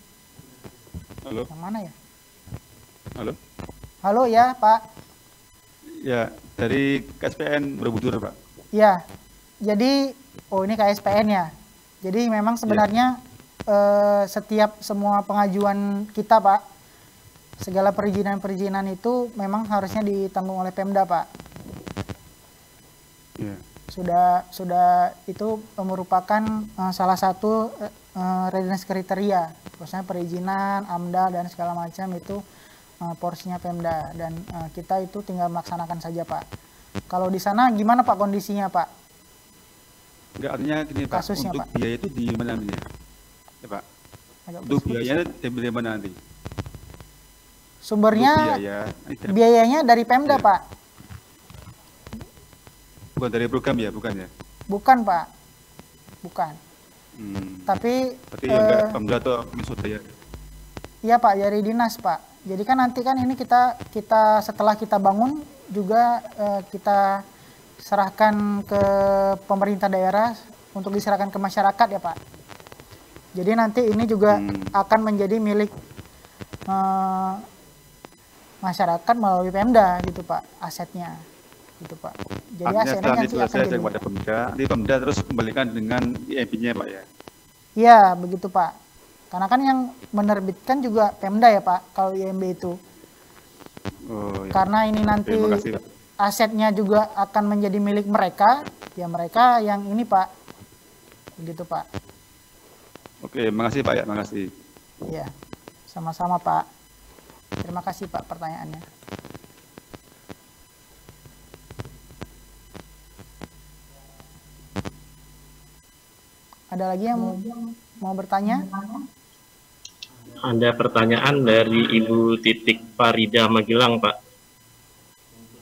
Halo. Yang mana ya? Halo. Halo ya, Pak. Ya, dari KSPN Borobudur, Pak. Ya, jadi, ini KSPN ya. Jadi memang sebenarnya setiap semua pengajuan kita, Pak, segala perizinan-perizinan itu memang harusnya ditanggung oleh Pemda, Pak. Ya. Sudah itu merupakan salah satu readiness kriteria, maksudnya perizinan, AMDA dan segala macam itu porsinya Pemda, dan kita itu tinggal melaksanakan saja, Pak. Kalau di sana gimana, Pak, kondisinya, Pak? Enggak, artinya gini, Pak, Kasusnya, untuk Pak. biaya itu di mana nantinya? Ya, Pak. Agak Untuk putus-putus. biayanya dari mana nanti? Sumbernya Untuk biaya, biayanya dari Pemda, Ya. Pak. bukan dari program ya, bukan ya? Bukan, Pak. Bukan. Tapi Berarti ya enggak Pemda atau Misudaya. iya, Pak, dari dinas, Pak. Jadi kan nanti kan ini kita setelah kita bangun juga kita serahkan ke pemerintah daerah untuk diserahkan ke masyarakat ya, Pak. Jadi nanti ini juga akan menjadi milik masyarakat melalui Pemda gitu, Pak, asetnya gitu, Pak. Jadi Artinya asetnya setelah nanti itu akan selesai jadi, kepada Pemda, nanti Pemda terus kembalikan dengan IMB-nya, Pak ya. iya begitu, Pak. Karena kan yang menerbitkan juga Pemda ya, Pak, kalau IMB itu. Oh, ya. Karena ini nanti Terima kasih, Pak. asetnya juga akan menjadi milik mereka, ya mereka yang ini, Pak. Begitu, Pak. Oke, makasih Pak ya, makasih. Iya, sama-sama, Pak. Terima kasih, Pak, pertanyaannya. Ada lagi yang mau bertanya? Ada pertanyaan dari Ibu Titik Farida Magelang, Pak.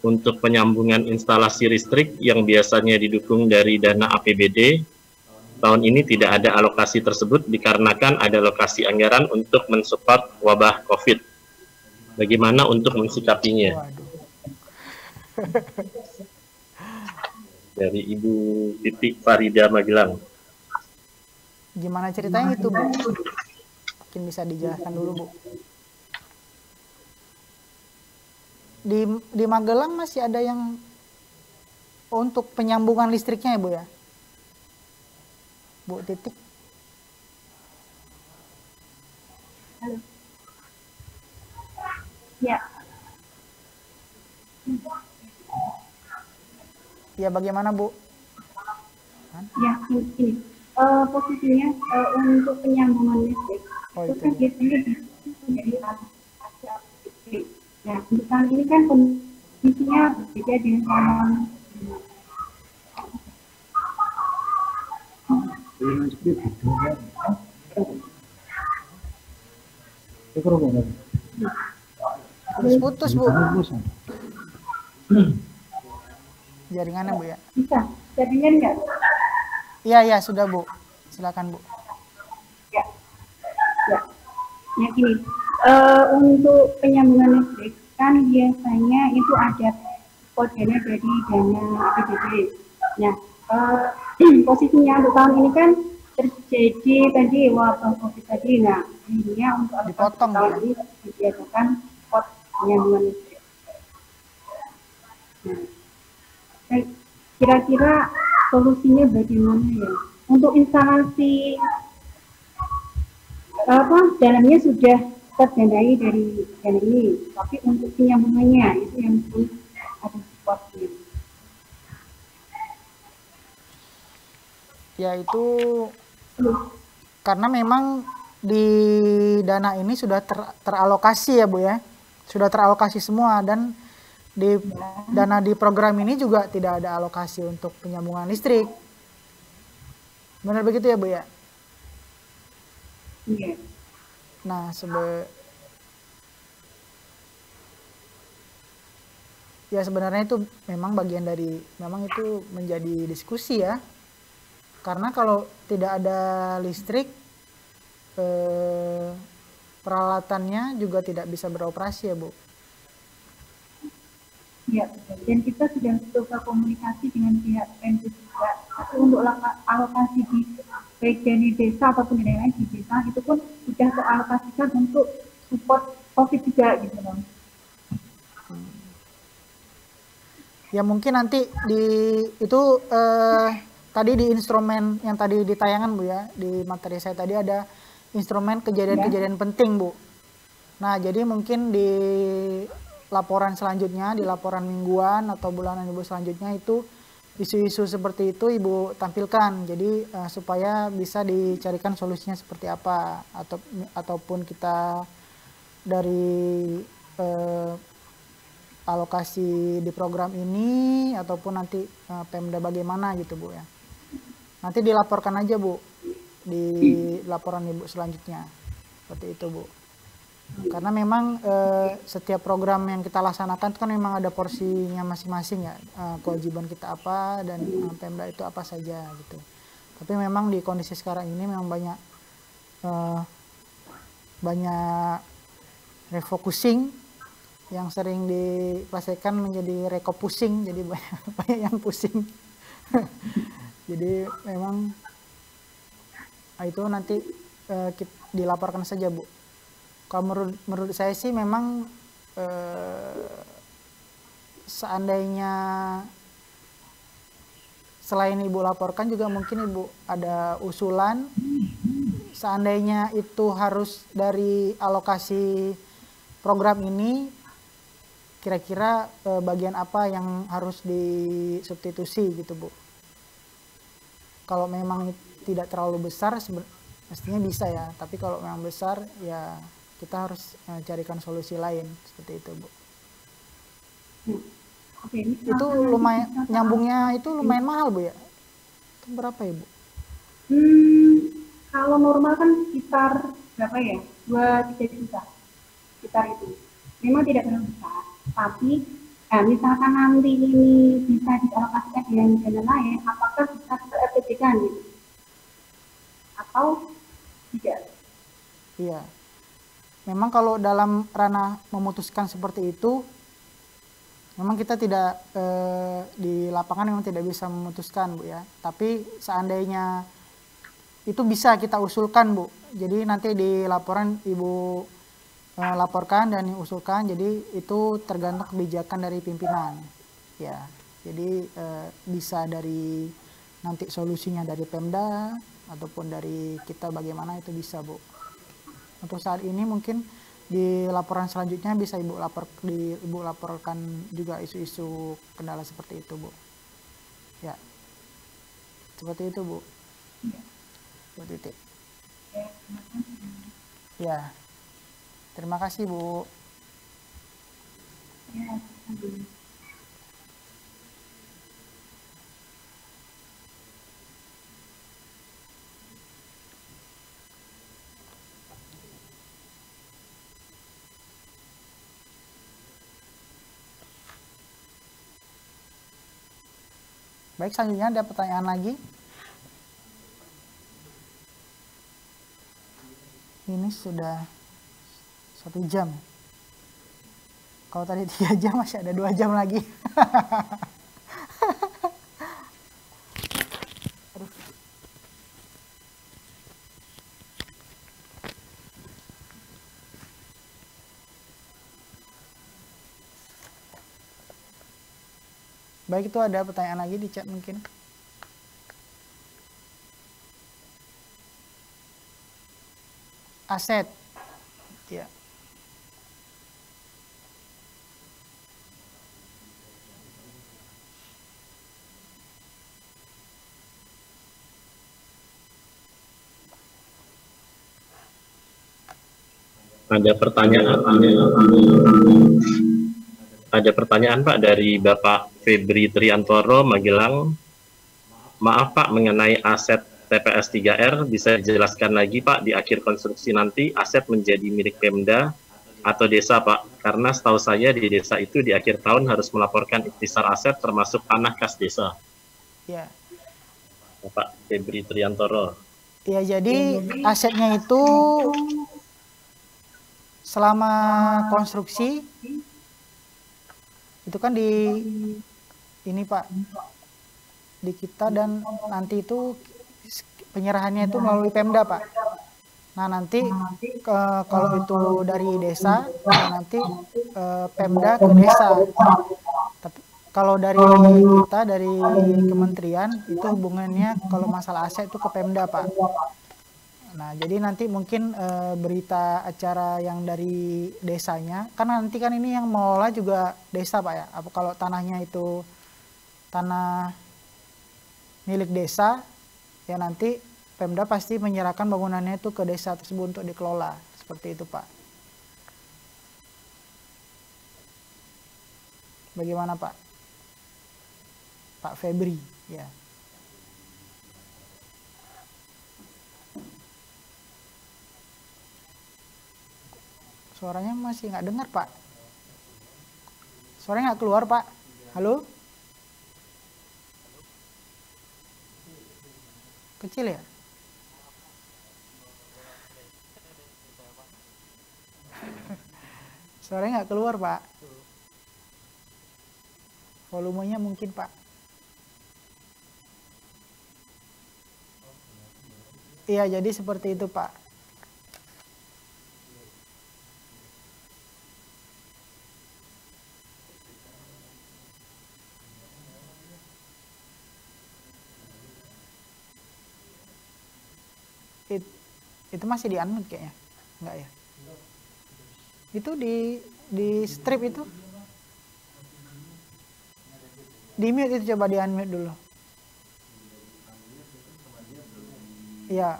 Untuk penyambungan instalasi listrik yang biasanya didukung dari dana APBD, tahun ini tidak ada alokasi tersebut dikarenakan ada alokasi anggaran untuk mensupport wabah COVID. Bagaimana untuk mensikapinya? Waduh. Dari Ibu Titik Farida Magelang. Gimana ceritanya itu, Bu? Mungkin bisa dijelaskan dulu, Bu. Di Magelang masih ada yang untuk penyambungan listriknya ya, Bu ya? Bu Titik. Halo. Ya. Ya, bagaimana, Bu? Ya, ini. Posisinya untuk penyambungan listrik itu kan biasanya dari alat listrik. Nah, untuk tahun ini kan kondisinya berbeda dengan tahun putus-putus, Bu. Jaringannya, Bu ya? Bisa, jaringan nggak? Iya, sudah, Bu. Silakan, Bu. Ya. Ya, gini. Untuk penyambungan listrik kan biasanya itu ada kodenya dari dana APBD. Nah, posisinya untuk tahun ini kan terjadi tadi wabah COVID tadi. Nah, akhirnya untuk dipotong tahun ini diadakan pot penyambungan listrik. Nah, kira-kira solusinya bagaimana ya? Untuk instalasi dalamnya sudah terdanai dari dana ini, tapi untuk penyambungannya itu yang belum ada supportnya. Ya, itu karena memang di dana ini sudah teralokasi ya, Bu ya. Sudah teralokasi semua, dan di dana di program ini juga tidak ada alokasi untuk penyambungan listrik. Benar begitu ya, Bu ya? Iya. Nah, sebenarnya itu memang bagian dari, memang itu menjadi diskusi ya. Karena kalau tidak ada listrik, peralatannya juga tidak bisa beroperasi ya, Bu. Ya, betul. Dan kita sudah coba komunikasi dengan pihak Pemda juga. Tapi untuk alokasi di baik dari desa ataupun dari lain di desa itu pun sudah teralokasikan untuk support COVID juga gitu loh. Ya mungkin nanti di itu tadi di instrumen yang tadi di tayangan Bu ya, di materi saya tadi ada instrumen kejadian-kejadian penting Bu. Nah jadi mungkin di laporan selanjutnya, di laporan mingguan atau bulanan Ibu selanjutnya itu isu-isu seperti itu Ibu tampilkan. Jadi supaya bisa dicarikan solusinya seperti apa ataupun kita dari alokasi di program ini ataupun nanti Pemda bagaimana gitu Bu ya. Nanti dilaporkan aja Bu di laporan Ibu selanjutnya. Seperti itu Bu. Karena memang setiap program yang kita laksanakan kan memang ada porsinya masing-masing ya, kewajiban kita apa dan Pemda itu apa saja gitu. Tapi memang di kondisi sekarang ini memang banyak refocusing yang sering diplesetkan menjadi rekopusing, jadi banyak yang pusing. Jadi memang itu nanti dilaporkan saja Bu. Kalau menurut saya sih memang seandainya selain Ibu laporkan juga mungkin Ibu ada usulan seandainya itu harus dari alokasi program ini kira-kira bagian apa yang harus disubstitusi gitu Bu. Kalau memang tidak terlalu besar mestinya bisa ya, tapi kalau memang besar ya kita harus carikan solusi lain seperti itu Bu. Oke, Itu lumayan nyambungnya itu lumayan mahal Bu ya. Itu berapa ya Bu? Kalau normal kan sekitar berapa ya? 2-3 juta. Sekitar itu. Memang tidak terlalu besar, tapi misalkan nanti ini bisa dialokasikan dengan dana lain, apakah bisa terefektifkan gitu? Atau tidak? Iya. Memang kalau dalam ranah memutuskan seperti itu, memang kita tidak di lapangan memang tidak bisa memutuskan Bu ya. Tapi seandainya itu bisa kita usulkan Bu. Jadi nanti di laporan Ibu laporkan dan diusulkan. Jadi itu tergantung kebijakan dari pimpinan. Ya. Jadi bisa dari nanti solusinya dari Pemda ataupun dari kita bagaimana itu bisa Bu. Untuk saat ini mungkin di laporan selanjutnya bisa Ibu laporkan juga isu-isu kendala seperti itu Bu. Ya. Seperti itu Bu. Seperti itu. Ya. Terima kasih Bu. Ya, Baik, selanjutnya ada pertanyaan lagi. Ini sudah 1 jam. Kalau tadi 3 jam masih ada 2 jam lagi. Baik, itu ada pertanyaan lagi di chat mungkin. Aset. Ya. Ada pertanyaan Pak dari Bapak Febri Triantoro, Magelang. Maaf Pak, mengenai aset TPS 3R, bisa dijelaskan lagi Pak di akhir konstruksi nanti aset menjadi milik Pemda atau desa Pak? Karena setahu saya di desa itu di akhir tahun harus melaporkan ikhtisar aset termasuk tanah kas desa. Ya. Bapak Febri Triantoro. Ya, jadi asetnya itu selama konstruksi itu kan di ini Pak, di kita, dan nanti itu penyerahannya itu melalui Pemda Pak. Nah nanti kalau itu dari desa, nanti Pemda ke desa. Tapi kalau dari kita, dari kementerian, itu hubungannya kalau masalah aset itu ke Pemda Pak. Nah jadi nanti mungkin berita acara yang dari desanya, karena nanti kan ini yang mengelola juga desa Pak ya. Apa kalau tanahnya itu tanah milik desa, ya nanti Pemda pasti menyerahkan bangunannya itu ke desa tersebut untuk dikelola. Seperti itu Pak. Bagaimana Pak? Pak Febri, ya. Suaranya masih nggak dengar Pak. Suaranya nggak keluar Pak. Halo? Kecil ya? Suaranya nggak keluar Pak. Volumenya mungkin Pak. Iya, jadi seperti itu Pak. Itu masih di unmute kayaknya. Enggak ya? Itu di strip itu. Di mute itu, coba di unmute dulu. Iya.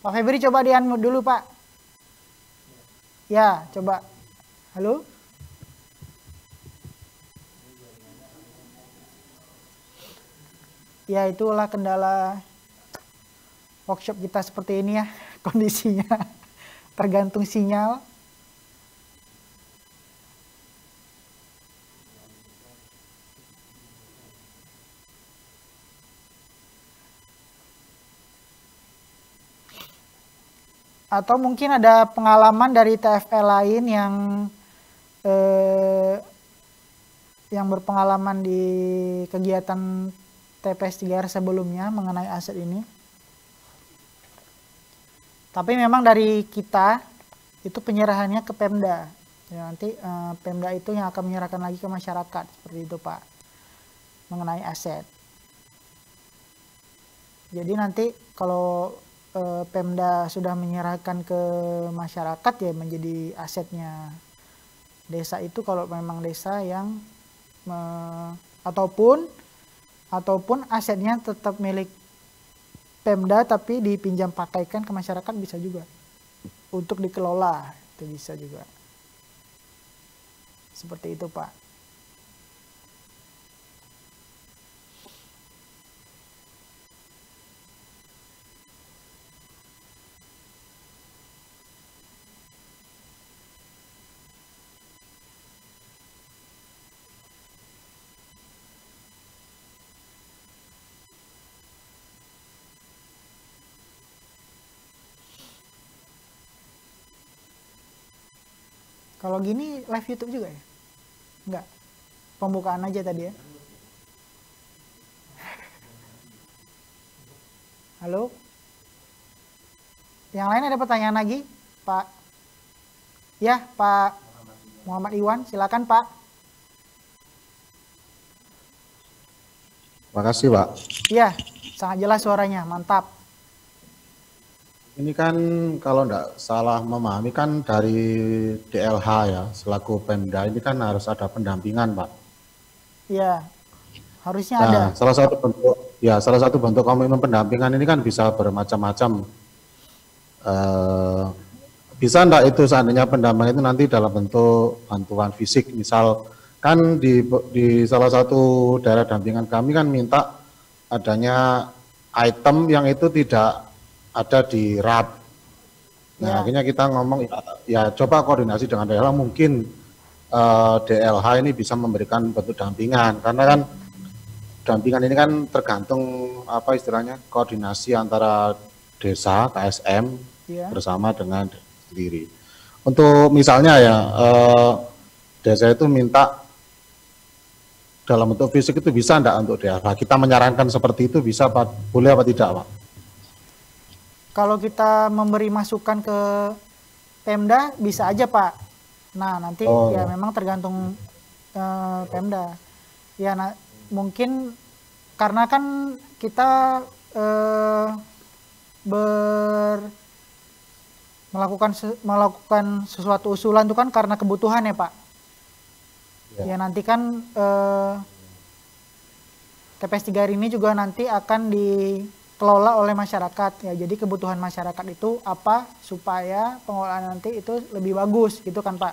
Pak Febri coba di unmute dulu, Pak. Ya, coba. Halo? Ya, itulah kendala workshop kita seperti ini ya, kondisinya tergantung sinyal. Atau mungkin ada pengalaman dari TFL lain yang berpengalaman di kegiatan TPS 3R sebelumnya mengenai aset ini. Tapi memang dari kita itu penyerahannya ke Pemda. Ya, nanti Pemda itu yang akan menyerahkan lagi ke masyarakat, seperti itu Pak, mengenai aset. Jadi nanti kalau Pemda sudah menyerahkan ke masyarakat, ya menjadi asetnya desa itu, kalau memang desa yang ataupun asetnya tetap milik Pemda tapi dipinjam pakaikan ke masyarakat, bisa juga untuk dikelola, itu bisa juga seperti itu Pak. Kalau gini live YouTube juga ya? Enggak. Pembukaan aja tadi ya. Halo? Yang lain ada pertanyaan lagi? Pak? Ya, Pak Muhammad Iwan, silakan Pak. Makasih Pak. Iya, sangat jelas suaranya, mantap. Ini kan kalau enggak salah memahami kan dari DLH ya, selaku Pemda ini kan harus ada pendampingan Pak. Iya, harusnya ada. Salah satu bentuk komitmen pendampingan ini kan bisa bermacam-macam. Bisa enggak itu seandainya pendampingan itu nanti dalam bentuk bantuan fisik, misal kan di salah satu daerah dampingan kami kan minta adanya item yang itu tidak ada di RAP. Nah, akhirnya kita ngomong ya coba koordinasi dengan daerah, mungkin DLH ini bisa memberikan bentuk dampingan, karena kan dampingan ini kan tergantung apa istilahnya koordinasi antara desa KSM bersama dengan sendiri. Untuk misalnya ya desa itu minta dalam bentuk fisik itu bisa enggak untuk DLH? Kita menyarankan seperti itu bisa boleh apa tidak, Pak? Kalau kita memberi masukan ke Pemda bisa aja, Pak. Nah, nanti ya memang tergantung Pemda. Ya, mungkin karena kan kita melakukan sesuatu usulan itu kan karena kebutuhan ya, Pak. Ya, nanti kan TPS 3R ini juga nanti akan dikelola oleh masyarakat ya. Jadi kebutuhan masyarakat itu apa supaya pengelolaan nanti itu lebih bagus gitu kan, Pak.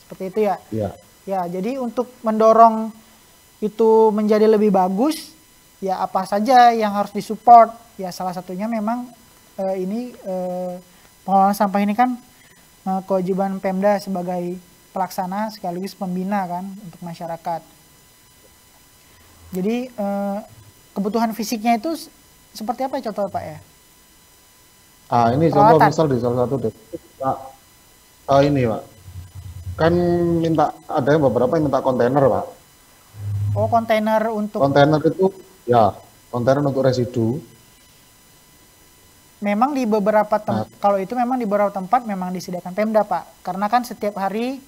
Seperti itu ya. Iya. Ya, jadi untuk mendorong itu menjadi lebih bagus ya apa saja yang harus disupport. Ya salah satunya memang pengelolaan sampah ini kan kewajiban Pemda sebagai pelaksana sekaligus pembina kan untuk masyarakat. Jadi kebutuhan fisiknya itu seperti apa contoh, Pak ya? Ini contoh misal di salah satu Pak. Ini Pak, kan ada beberapa yang minta kontainer, Pak. Oh, kontainer untuk kontainer itu ya kontainer untuk residu. Memang di beberapa kalau itu memang di beberapa tempat memang disediakan Pemda, Pak. Karena kan setiap hari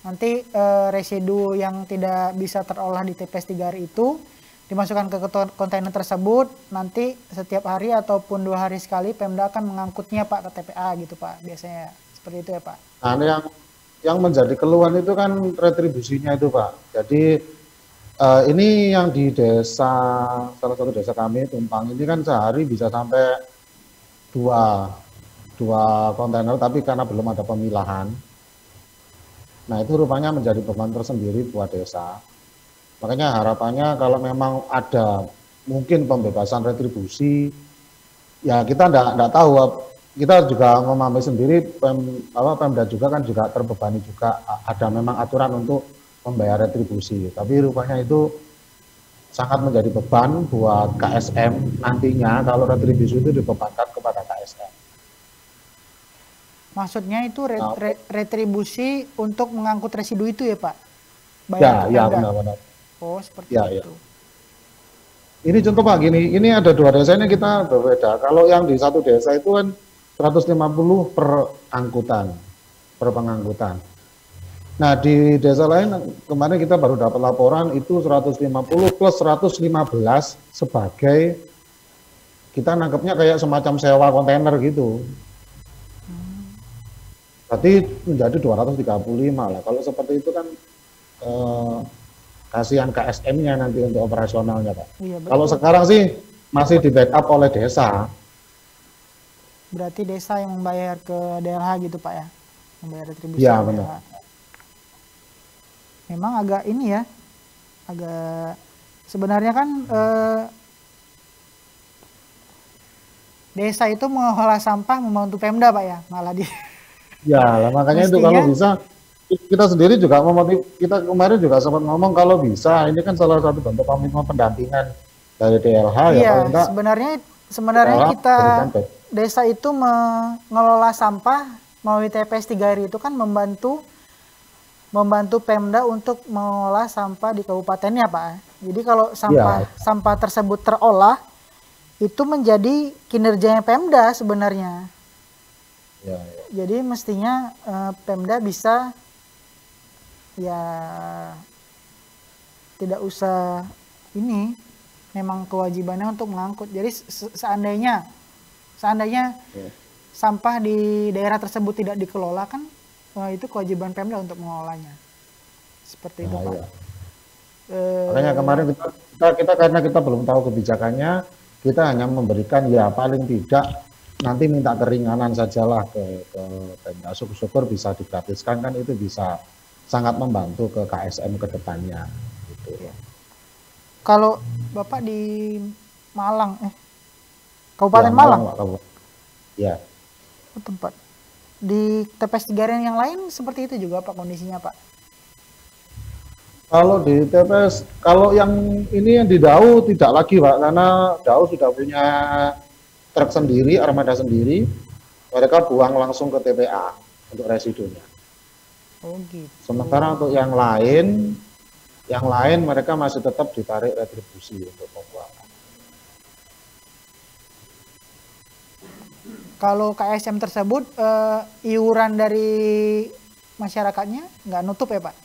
nanti residu yang tidak bisa terolah di TPS 3R itu dimasukkan ke kontainer tersebut. Nanti setiap hari ataupun 2 hari sekali Pemda akan mengangkutnya, Pak, ke TPA gitu, Pak. Biasanya seperti itu ya, Pak. Nah, ini yang menjadi keluhan itu kan retribusinya itu, Pak. Jadi ini yang di salah satu desa kami Tumpang ini kan sehari bisa sampai dua kontainer, tapi karena belum ada pemilahan. Nah, itu rupanya menjadi beban tersendiri buat desa. Makanya harapannya kalau memang ada mungkin pembebasan retribusi, ya kita enggak tahu, kita juga memahami sendiri, Pemda juga kan juga terbebani juga, ada memang aturan untuk membayar retribusi. Tapi rupanya itu sangat menjadi beban buat KSM nantinya kalau retribusi itu dibebankan kepada KSM. Maksudnya itu retribusi untuk mengangkut residu itu ya, Pak? Ya, benar-benar. Oh, seperti itu. Ini contoh, Pak, gini, ini ada 2 desa ini kita berbeda. Kalau yang di satu desa itu kan 150 per pengangkutan. Nah, di desa lain kemarin kita baru dapat laporan itu 150 plus 115 sebagai kita nangkepnya kayak semacam sewa kontainer gitu. Berarti menjadi 235 lah. Kalau seperti itu kan kasihan KSM-nya nanti untuk operasionalnya, Pak. Iya, kalau sekarang sih masih di backup oleh desa. Berarti desa yang membayar ke DLH gitu, Pak ya? Membayar retribusi. Iya, benar. Memang agak ini ya, agak sebenarnya kan desa itu mengolah sampah membantu Pemda, Pak ya, malah di. Ya, lah, makanya itu kalau bisa kita sendiri juga kita kemarin juga sempat ngomong kalau bisa ini kan salah satu bentuk komitmen pendampingan dari DLH ya. Iya, sebenarnya kita desa itu mengelola sampah melalui TPS 3R itu kan membantu Pemda untuk mengolah sampah di kabupatennya, Pak. Jadi kalau sampah tersebut terolah itu menjadi kinerjanya Pemda sebenarnya. Ya. Jadi mestinya Pemda bisa ya tidak usah ini memang kewajibannya untuk mengangkut. Jadi seandainya sampah di daerah tersebut tidak dikelola kan itu kewajiban Pemda untuk mengelolanya. Seperti itu, Pak. Makanya kemarin kita karena kita belum tahu kebijakannya, kita hanya memberikan ya paling tidak nanti minta keringanan sajalah ke Pemda, syukur bisa digratiskan kan itu bisa sangat membantu ke KSM ke depannya gitu ya. Kalau Bapak di Malang Kabupaten Malang. Ya. Tempat di TPS 3R yang lain seperti itu juga, Pak, kondisinya, Pak? Kalau di TPS, kalau yang ini yang di Dau tidak lagi, Pak, karena Dau sudah punya truk sendiri, armada sendiri, mereka buang langsung ke TPA untuk residunya. Oh gitu. Sementara untuk yang lain Yang lain mereka masih tetap ditarik retribusi untuk pembuangan. Kalau KSM tersebut iuran dari masyarakatnya nggak nutup ya Pak?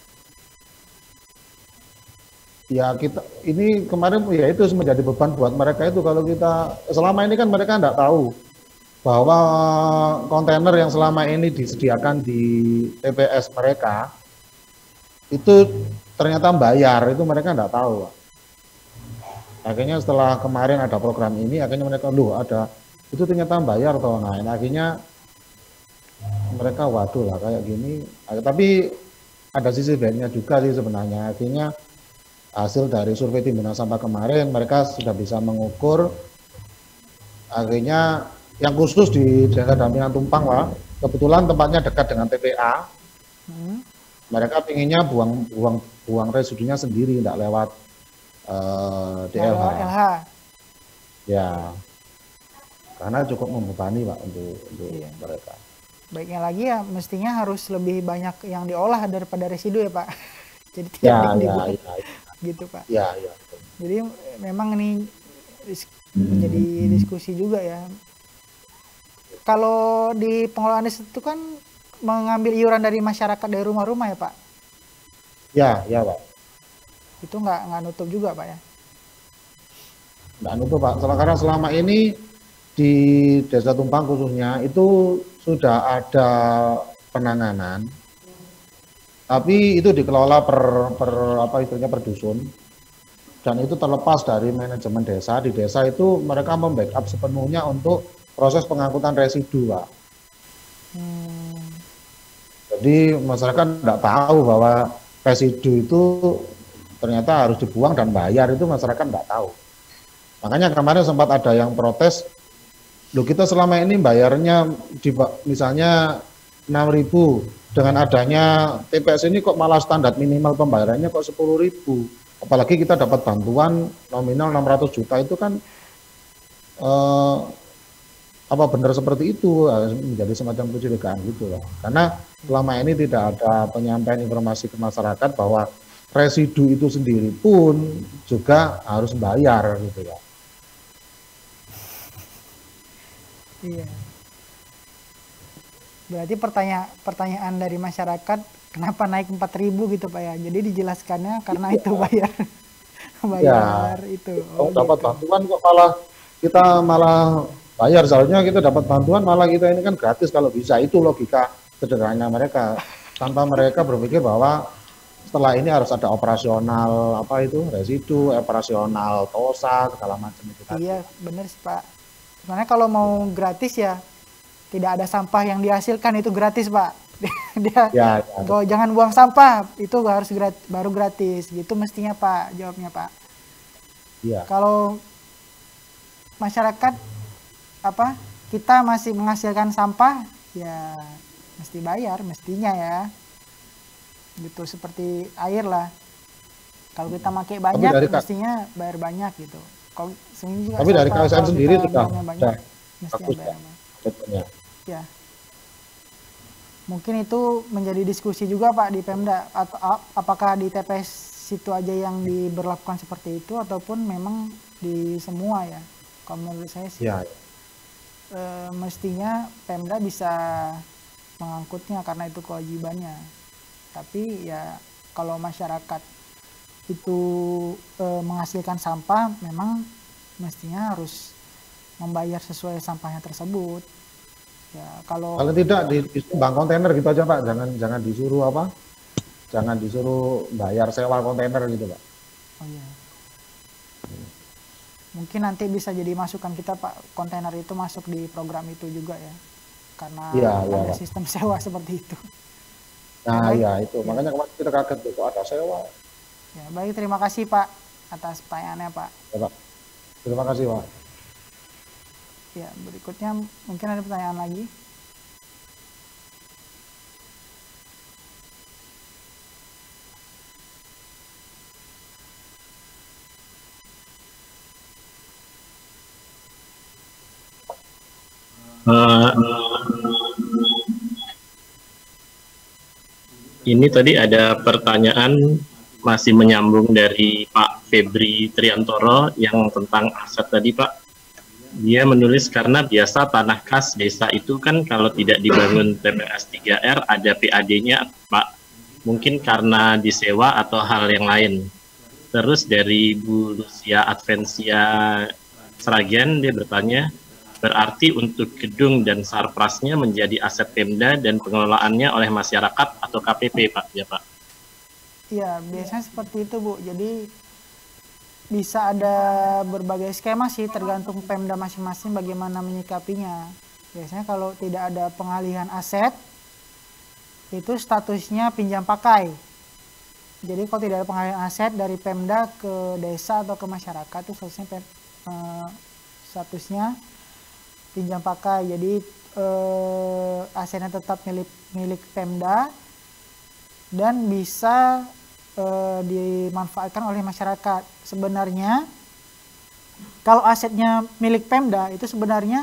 Ya kita ini kemarin ya itu menjadi beban buat mereka itu kalau kita selama ini kan mereka nggak tahu bahwa kontainer yang selama ini disediakan di TPS mereka itu ternyata bayar, itu mereka nggak tahu. Akhirnya setelah kemarin ada program ini, akhirnya mereka ada itu ternyata bayar toh. Nah, akhirnya mereka waduh lah kayak gini. Tapi ada sisi baiknya juga sih sebenarnya. Akhirnya hasil dari survei timbunan sampah kemarin mereka sudah bisa mengukur. Akhirnya yang khusus di Desa Dampingan Tumpang Pak, kebetulan tempatnya dekat dengan TPA. Mereka pinginnya buang residunya sendiri, tidak lewat DLH. Ya, karena cukup membebani Pak untuk mereka. Baiknya lagi ya mestinya harus lebih banyak yang diolah daripada residu ya Pak. Jadi tidak dibuang gitu Pak. Ya. Jadi memang ini menjadi diskusi juga ya. Kalau di pengelolaan desa itu kan mengambil iuran dari masyarakat dari rumah-rumah ya Pak? Ya Pak. Itu nggak nutup juga Pak ya? Nggak nutup Pak, karena selama ini di Desa Tumpang khususnya itu sudah ada penanganan, tapi itu dikelola per dusun, dan itu terlepas dari manajemen desa. Di desa itu mereka membackup sepenuhnya untuk proses pengangkutan residu Pak. Jadi masyarakat tidak tahu bahwa residu itu ternyata harus dibuang dan bayar, itu masyarakat tidak tahu. Makanya kemarin sempat ada yang protes, loh kita selama ini bayarnya misalnya 6.000, dengan adanya TPS ini kok malah standar minimal pembayarannya kok 10.000. Apalagi kita dapat bantuan nominal 600 juta itu kan apa benar seperti itu, menjadi semacam kecurigaan gitu loh. Karena selama ini tidak ada penyampaian informasi ke masyarakat bahwa residu itu sendiri pun juga harus bayar gitu ya. Iya. Berarti pertanyaan dari masyarakat kenapa naik 4.000 gitu Pak ya. Jadi dijelaskannya karena itu bayar itu. Dapat bantuan kok kita malah bayar, seharusnya kita dapat bantuan malah kita ini kan gratis kalau bisa. Itu logika sederhana mereka, tanpa mereka berpikir bahwa setelah ini harus ada operasional residu, operasional TOSA segala macam itu. Iya benar sih Pak. Sebenarnya kalau mau gratis ya tidak ada sampah yang dihasilkan itu gratis Pak. Jangan buang sampah itu harus baru gratis gitu mestinya Pak, jawabnya Pak. Iya. Kalau masyarakat kita masih menghasilkan sampah ya mesti bayar mestinya ya gitu, seperti air lah, kalau kita pakai banyak mestinya bayar banyak gitu. Kalau juga tapi dari KSM sendiri sudah ya mungkin itu menjadi diskusi juga Pak di Pemda, atau apakah di TPS situ aja yang diberlakukan seperti itu ataupun memang di semua ya. Kalau menurut saya sih mestinya Pemda bisa mengangkutnya karena itu kewajibannya. Tapi ya kalau masyarakat itu menghasilkan sampah memang mestinya harus membayar sesuai sampahnya tersebut. Ya kalau tidak di bank kontainer gitu aja Pak, jangan disuruh bayar sewa kontainer gitu Pak. Oh iya. Mungkin nanti bisa jadi masukan kita Pak, kontainer itu masuk di program itu juga ya, karena ada sistem sewa seperti itu. Nah iya itu, makanya kemarin kita kaget kok ada sewa. Ya baik, terima kasih Pak atas pertanyaannya Pak. Ya Pak, terima kasih Pak. Ya berikutnya mungkin ada pertanyaan lagi. Ini tadi ada pertanyaan masih menyambung dari Pak Febri Triantoro yang tentang aset tadi, Pak. Dia menulis karena biasa tanah kas desa itu kan kalau tidak dibangun TPS 3R ada PAD-nya, Pak. Mungkin karena disewa atau hal yang lain. Terus dari Bu Lucia Advensia Sragen, dia bertanya, berarti untuk gedung dan sarprasnya menjadi aset Pemda dan pengelolaannya oleh masyarakat atau KPP, Pak? Ya, Pak. Iya, biasanya seperti itu, Bu. Jadi bisa ada berbagai skema sih, tergantung Pemda masing-masing bagaimana menyikapinya. Biasanya kalau tidak ada pengalihan aset, itu statusnya pinjam pakai. Jadi kalau tidak ada pengalihan aset dari Pemda ke desa atau ke masyarakat, itu statusnya pinjam pakai. Jadi asetnya tetap milik Pemda dan bisa dimanfaatkan oleh masyarakat. Sebenarnya kalau asetnya milik Pemda itu sebenarnya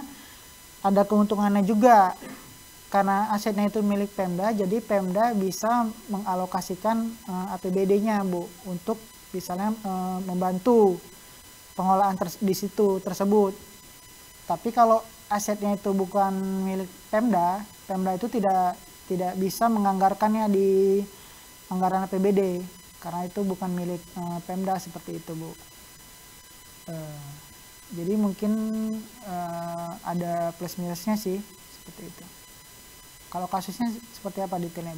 ada keuntungannya juga, karena asetnya itu milik Pemda, jadi Pemda bisa mengalokasikan APBD-nya, Bu, untuk misalnya membantu pengelolaan di situ tersebut. Tapi kalau asetnya itu bukan milik Pemda, Pemda itu tidak bisa menganggarkannya di anggaran APBD, karena itu bukan milik Pemda, seperti itu, Bu. Jadi mungkin ada plus minusnya sih, seperti itu. Kalau kasusnya seperti apa detailnya,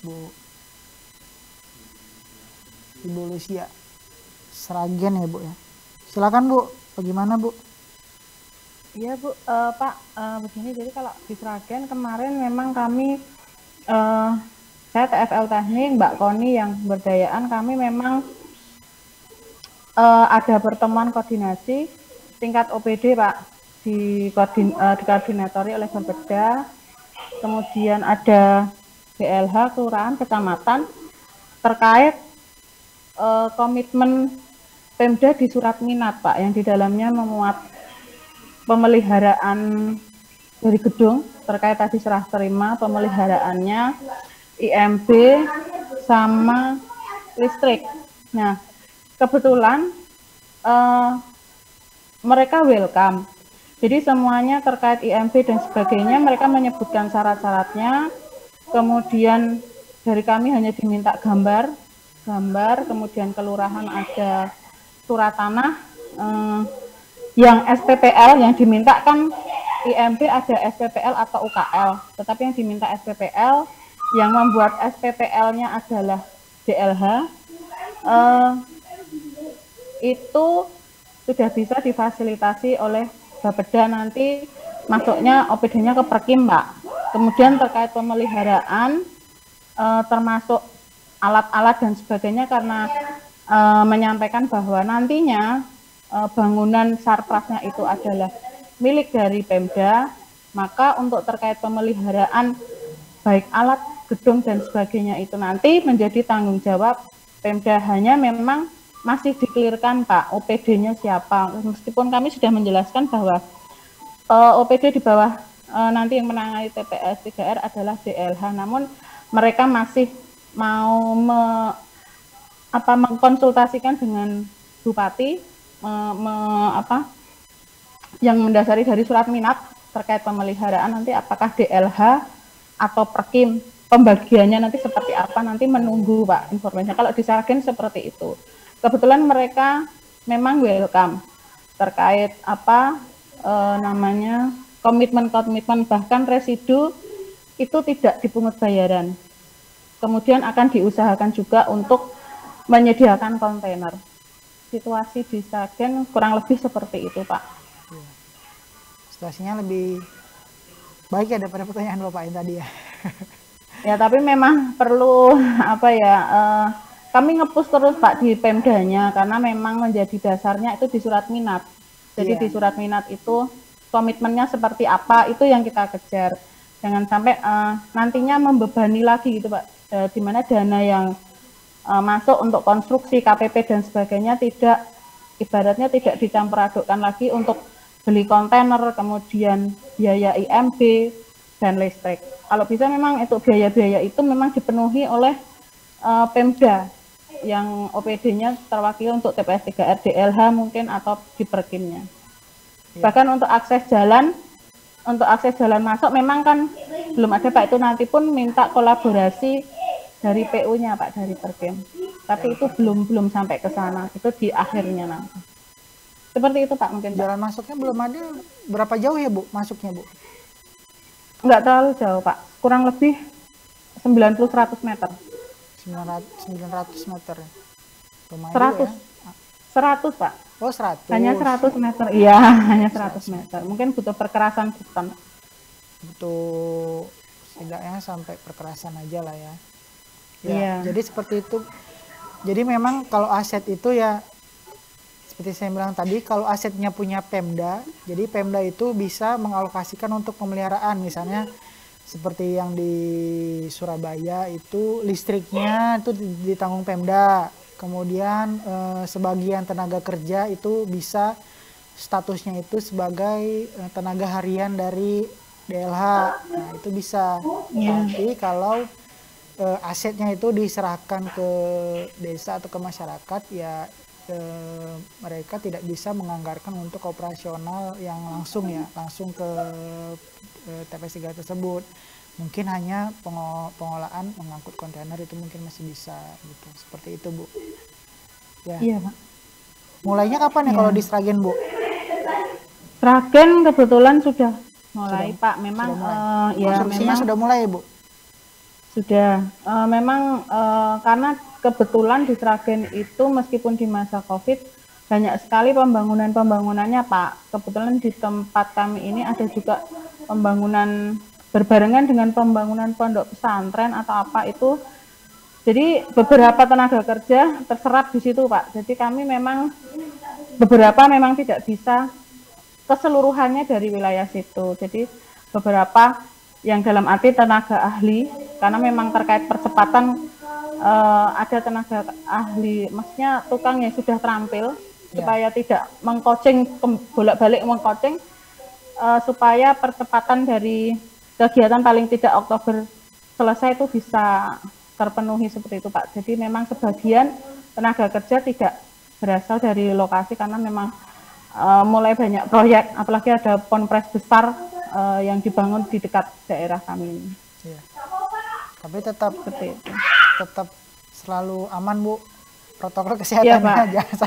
Bu? Ibu Lucia Sragen ya, Bu ya. Silakan, Bu. Bagaimana, Bu? Iya, Bu. Pak, begini, jadi kalau di Sragen kemarin memang kami saya TFL Teknik, Mbak Koni yang berdayaan, kami memang ada pertemuan koordinasi tingkat OPD, Pak, dikoordinatori oleh Bapeda. Kemudian ada BLH, kelurahan, kecamatan, terkait komitmen Pemda di surat minat, Pak, yang di dalamnya memuat pemeliharaan dari gedung, terkait tadi serah terima pemeliharaannya, IMB, sama listrik. Nah, kebetulan mereka welcome. Jadi semuanya terkait IMB dan sebagainya, mereka menyebutkan syarat-syaratnya. Kemudian dari kami hanya diminta gambar, kemudian kelurahan ada surat tanah, yang SPPL yang diminta kan IMB ada SPPL atau UKL, tetapi yang diminta SPPL, yang membuat SPPL-nya adalah DLH, itu sudah bisa difasilitasi oleh Bapeda, nanti masuknya OPD-nya ke Perkim, Pak. Kemudian terkait pemeliharaan, termasuk alat-alat dan sebagainya, karena menyampaikan bahwa nantinya bangunan sarprasnya itu adalah milik dari Pemda, maka untuk terkait pemeliharaan baik alat, gedung dan sebagainya itu nanti menjadi tanggung jawab Pemda. Hanya memang masih dikelirkan, Pak, OPD-nya siapa, meskipun kami sudah menjelaskan bahwa OPD di bawah nanti yang menangani TPS 3R adalah DLH, namun mereka masih mau mengkonsultasikan dengan Bupati yang mendasari dari surat minat terkait pemeliharaan nanti apakah DLH atau Perkim, pembagiannya nanti seperti apa, nanti menunggu, Pak, informasinya. Kalau di Sragen seperti itu. Kebetulan mereka memang welcome terkait komitmen, bahkan residu itu tidak dipungut bayaran. Kemudian akan diusahakan juga untuk menyediakan kontainer. Situasi di Sragen kurang lebih seperti itu, Pak. Situasinya lebih baik ya daripada pertanyaan Bapak yang tadi ya. Ya, tapi memang perlu kami nge-push terus, Pak, di Pemdanya, karena memang menjadi dasarnya itu di surat minat. Jadi di surat minat itu komitmennya seperti apa, itu yang kita kejar. Jangan sampai nantinya membebani lagi gitu, Pak, di mana dana yang masuk untuk konstruksi KPP dan sebagainya ibaratnya tidak dicampur adukkan lagi untuk beli kontainer, kemudian biaya IMB dan listrik. Kalau bisa memang itu biaya-biaya itu memang dipenuhi oleh Pemda yang OPD-nya terwakili untuk TPS 3R DLH mungkin atau di Perkimnya. Bahkan untuk akses jalan masuk memang kan belum ada Pak, itu nanti pun minta kolaborasi dari PU-nya Pak, dari Perkim. Tapi itu belum sampai ke sana, itu di akhirnya nanti. Seperti itu Pak mungkin. Jalan masuknya belum ada, berapa jauh ya Bu masuknya Bu? Enggak terlalu jauh Pak, kurang lebih 90-100 meter. 900 meter. Lumayan 100. ya. 100 Pak. Oh 100. Hanya 100 meter. Iya, hanya 100 meter. Mungkin butuh perkerasan sistem. Butuh setidaknya sampai perkerasan aja lah ya. Iya. Jadi seperti itu. Jadi memang kalau aset itu ya seperti saya bilang tadi, kalau asetnya punya Pemda, jadi Pemda itu bisa mengalokasikan untuk pemeliharaan, misalnya seperti yang di Surabaya itu listriknya itu ditanggung Pemda, kemudian sebagian tenaga kerja itu bisa statusnya itu sebagai tenaga harian dari DLH, nah itu bisa. Tapi kalau asetnya itu diserahkan ke desa atau ke masyarakat ya mereka tidak bisa menganggarkan untuk operasional yang langsung ke TPS 3 tersebut. Mungkin hanya pengolahan mengangkut kontainer itu mungkin masih bisa gitu. Seperti itu Bu. Ya. Iya Pak. Mulainya kapan ya kalau di Sragen Bu? Sragen kebetulan sudah mulai Pak. Memang ya konstruksinya memang sudah mulai ya Bu? Sudah. Memang karena kebetulan di Sragen itu meskipun di masa COVID banyak sekali pembangunannya Pak. Kebetulan di tempat kami ini ada juga pembangunan berbarengan dengan pembangunan pondok pesantren atau apa itu. Jadi beberapa tenaga kerja terserap di situ Pak. Jadi kami memang beberapa memang tidak bisa keseluruhannya dari wilayah situ. Jadi beberapa yang dalam arti tenaga ahli, karena memang terkait percepatan ada tenaga ahli, maksudnya tukang yang sudah terampil supaya tidak mengcoaching bolak-balik mengcoaching, supaya percepatan dari kegiatan paling tidak Oktober selesai itu bisa terpenuhi seperti itu Pak. Jadi memang sebagian tenaga kerja tidak berasal dari lokasi karena memang mulai banyak proyek, apalagi ada ponpres besar yang dibangun di dekat daerah kami ini. Iya. Tapi tetap selalu aman Bu, protokol kesehatannya jangan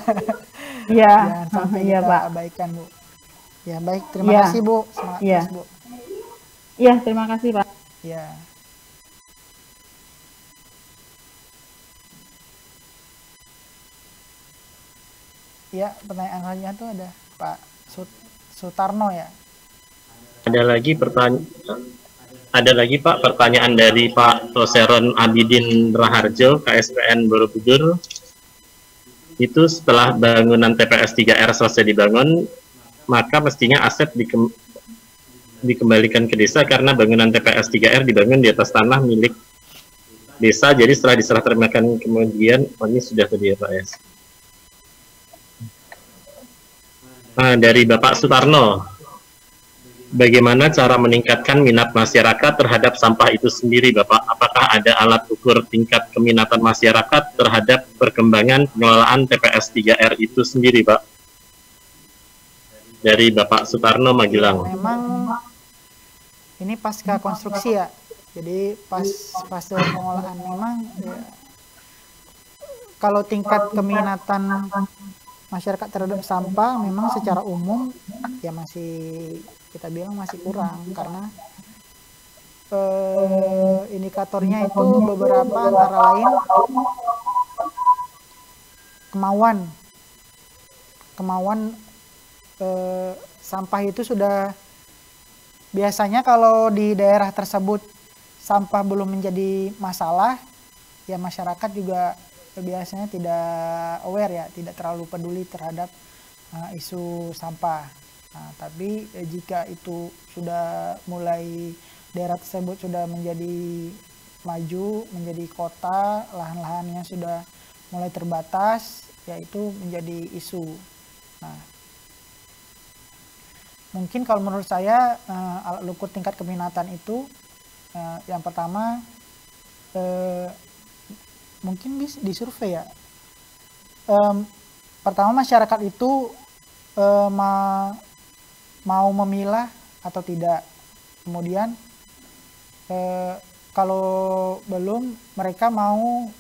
sampai kita abaikan Bu. Ya baik, terima kasih Bu, semangat terus Bu. Iya, terima kasih Pak. Ya. Ya, pertanyaan selanjutnya tuh ada Pak Sutarno ya. Ada lagi Pak pertanyaan dari Pak Toseron Abidin Raharjo, KSPN Borobudur. Itu setelah bangunan TPS 3R selesai dibangun, maka mestinya aset dikembalikan ke desa karena bangunan TPS 3R dibangun di atas tanah milik desa, jadi setelah diserah terimakan kemudian ini sudah tadi ya Pak ya. Nah, dari Bapak Sutarno, bagaimana cara meningkatkan minat masyarakat terhadap sampah itu sendiri, Bapak? Apakah ada alat ukur tingkat keminatan masyarakat terhadap perkembangan pengelolaan TPS 3R itu sendiri, Pak? Dari Bapak Sutarno Magelang. Memang ini pasca konstruksi ya, jadi pas fase pengolahan memang ya, kalau tingkat keminatan masyarakat terhadap sampah memang secara umum ya masih kita bilang masih kurang karena indikatornya itu beberapa antara lain kemauan sampah itu sudah biasanya kalau di daerah tersebut sampah belum menjadi masalah ya masyarakat juga biasanya tidak aware ya, tidak terlalu peduli terhadap isu sampah. Nah, tapi jika itu sudah mulai daerah tersebut sudah menjadi maju, menjadi kota, lahan-lahannya sudah mulai terbatas, yaitu menjadi isu. mungkin kalau menurut saya alat ukur tingkat keminatan itu yang pertama mungkin bisa disurvei ya. Pertama masyarakat itu mau memilah atau tidak. Kemudian kalau belum, mereka mau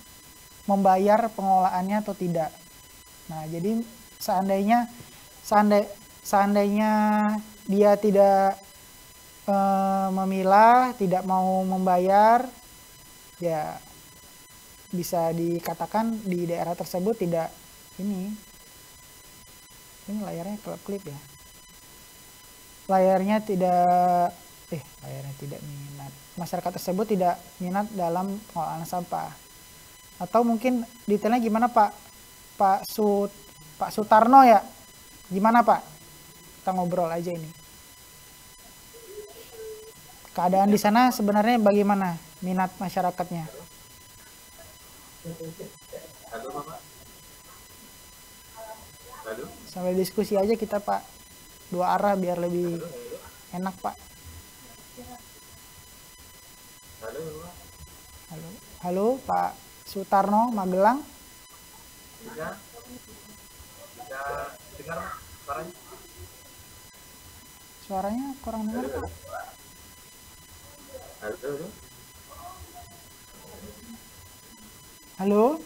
membayar pengelolaannya atau tidak. Nah, jadi seandainya dia tidak memilah, tidak mau membayar, ya bisa dikatakan di daerah tersebut tidak ini layarnya kelip-kelip ya. Layarnya tidak minat. Masyarakat tersebut tidak minat dalam pengolahan sampah. Atau mungkin detailnya gimana Pak Sutarno ya? Gimana Pak? Kita ngobrol aja ini. Keadaan di sana sebenarnya bagaimana minat masyarakatnya? Sambil diskusi aja kita Pak. Dua arah biar lebih enak Pak. Halo Pak Sutarno Magelang. Bisa dengar suaranya? Suaranya kurang dengar Pak. Halo.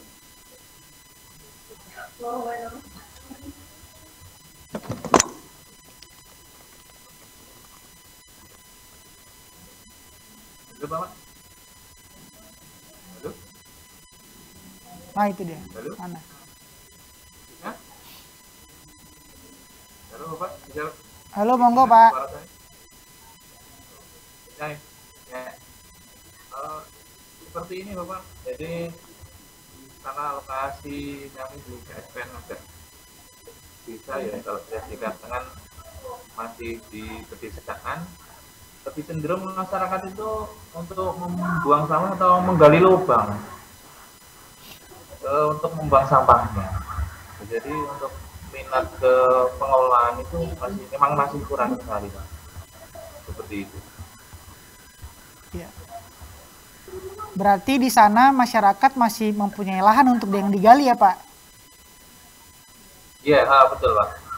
Bapak. Halo. Nah itu dia. Halo. Mana? Ya? Halo Bapak. Bisa. Halo monggo Pak. Ya. Seperti ini Bapak. Jadi karena lokasi kami di KSPN agak bisa ya kalau saya dikatakan masih di pedesaan. Tapi cenderung masyarakat itu untuk membuang sampah atau menggali lubang untuk membuang sampahnya. Jadi untuk minat ke pengelolaan itu memang masih kurang sekali Pak. Seperti itu. Ya. Berarti di sana masyarakat masih mempunyai lahan untuk yang digali ya Pak? Iya, betul Pak.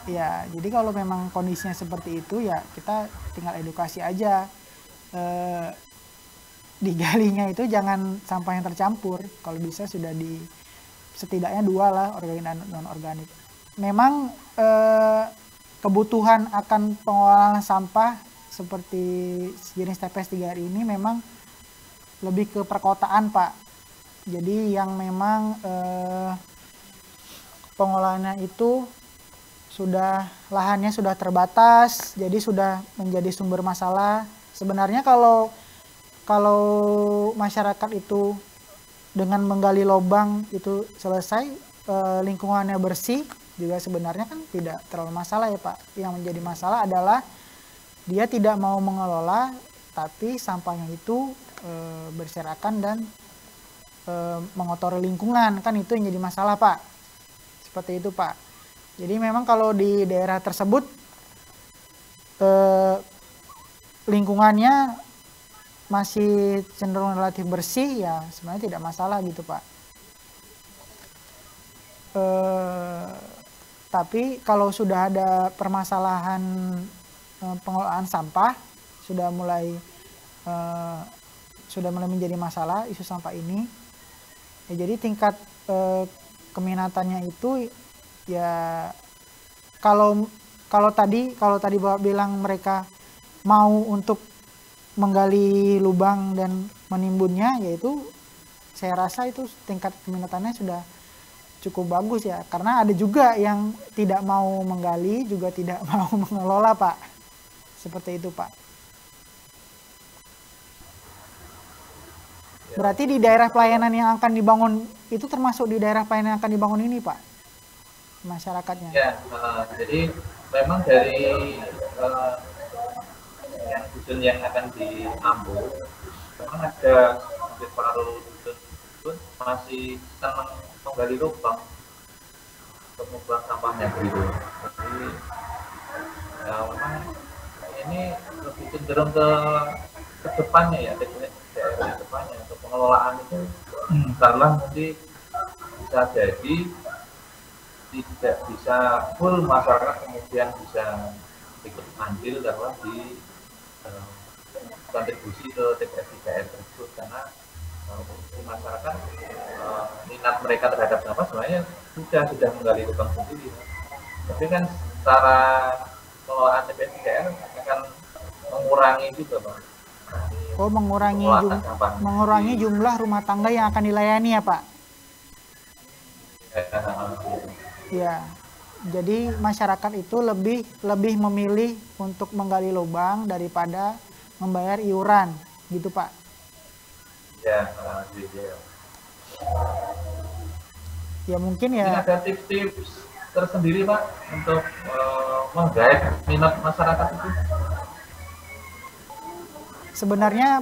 Ya, jadi kalau memang kondisinya seperti itu ya kita tinggal edukasi aja. Digalinya itu jangan sampah yang tercampur. Kalau bisa sudah setidaknya 2 lah, organik dan non-organik. Memang kebutuhan akan pengolahan sampah seperti jenis TPS 3R ini memang lebih ke perkotaan Pak. Jadi yang memang pengolahannya itu lahannya sudah terbatas, jadi sudah menjadi sumber masalah. Sebenarnya kalau masyarakat itu dengan menggali lubang itu selesai, lingkungannya bersih, juga sebenarnya kan tidak terlalu masalah ya Pak. Yang menjadi masalah adalah dia tidak mau mengelola, tapi sampahnya itu berserakan dan mengotori lingkungan, kan itu yang jadi masalah Pak. Seperti itu Pak. Jadi memang kalau di daerah tersebut lingkungannya masih cenderung relatif bersih, ya sebenarnya tidak masalah gitu Pak. Tapi kalau sudah ada permasalahan pengelolaan sampah, sudah mulai menjadi masalah isu sampah ini, ya jadi tingkat keminatannya itu ya kalau tadi Bapak bilang mereka mau untuk menggali lubang dan menimbunnya, yaitu saya rasa itu tingkat keminatannya sudah cukup bagus ya, karena ada juga yang tidak mau menggali, juga tidak mau mengelola Pak, seperti itu Pak. Berarti di daerah pelayanan yang akan dibangun itu termasuk di daerah pelayanan yang akan dibangun ini Pak, masyarakatnya? Ya, jadi memang dari yang dusun yang akan diambil, memang ada separuh dusun masih senang menggali lubang untuk membuang sampahnya begitu. Jadi Nah, memang ini lebih cenderung ke depannya ya, ke depannya untuk pengelolaan itu karena nanti bisa jadi tidak bisa full masyarakat kemudian bisa ikut andil dalam di kontribusi ke TPS 3R tersebut karena masyarakat minat mereka terhadap sampah sebenarnya sudah menggali lubang sendiri, tapi kan secara pengelolaan TPS 3R akan mengurangi juga Pak. Oh, mengurangi jumlah rumah tangga yang akan dilayani ya Pak? Ya, jadi masyarakat itu lebih memilih untuk menggali lubang daripada membayar iuran, gitu Pak? Ya, ya mungkin ya. Ini ada tips-tips tersendiri Pak untuk menggait minat masyarakat itu. Sebenarnya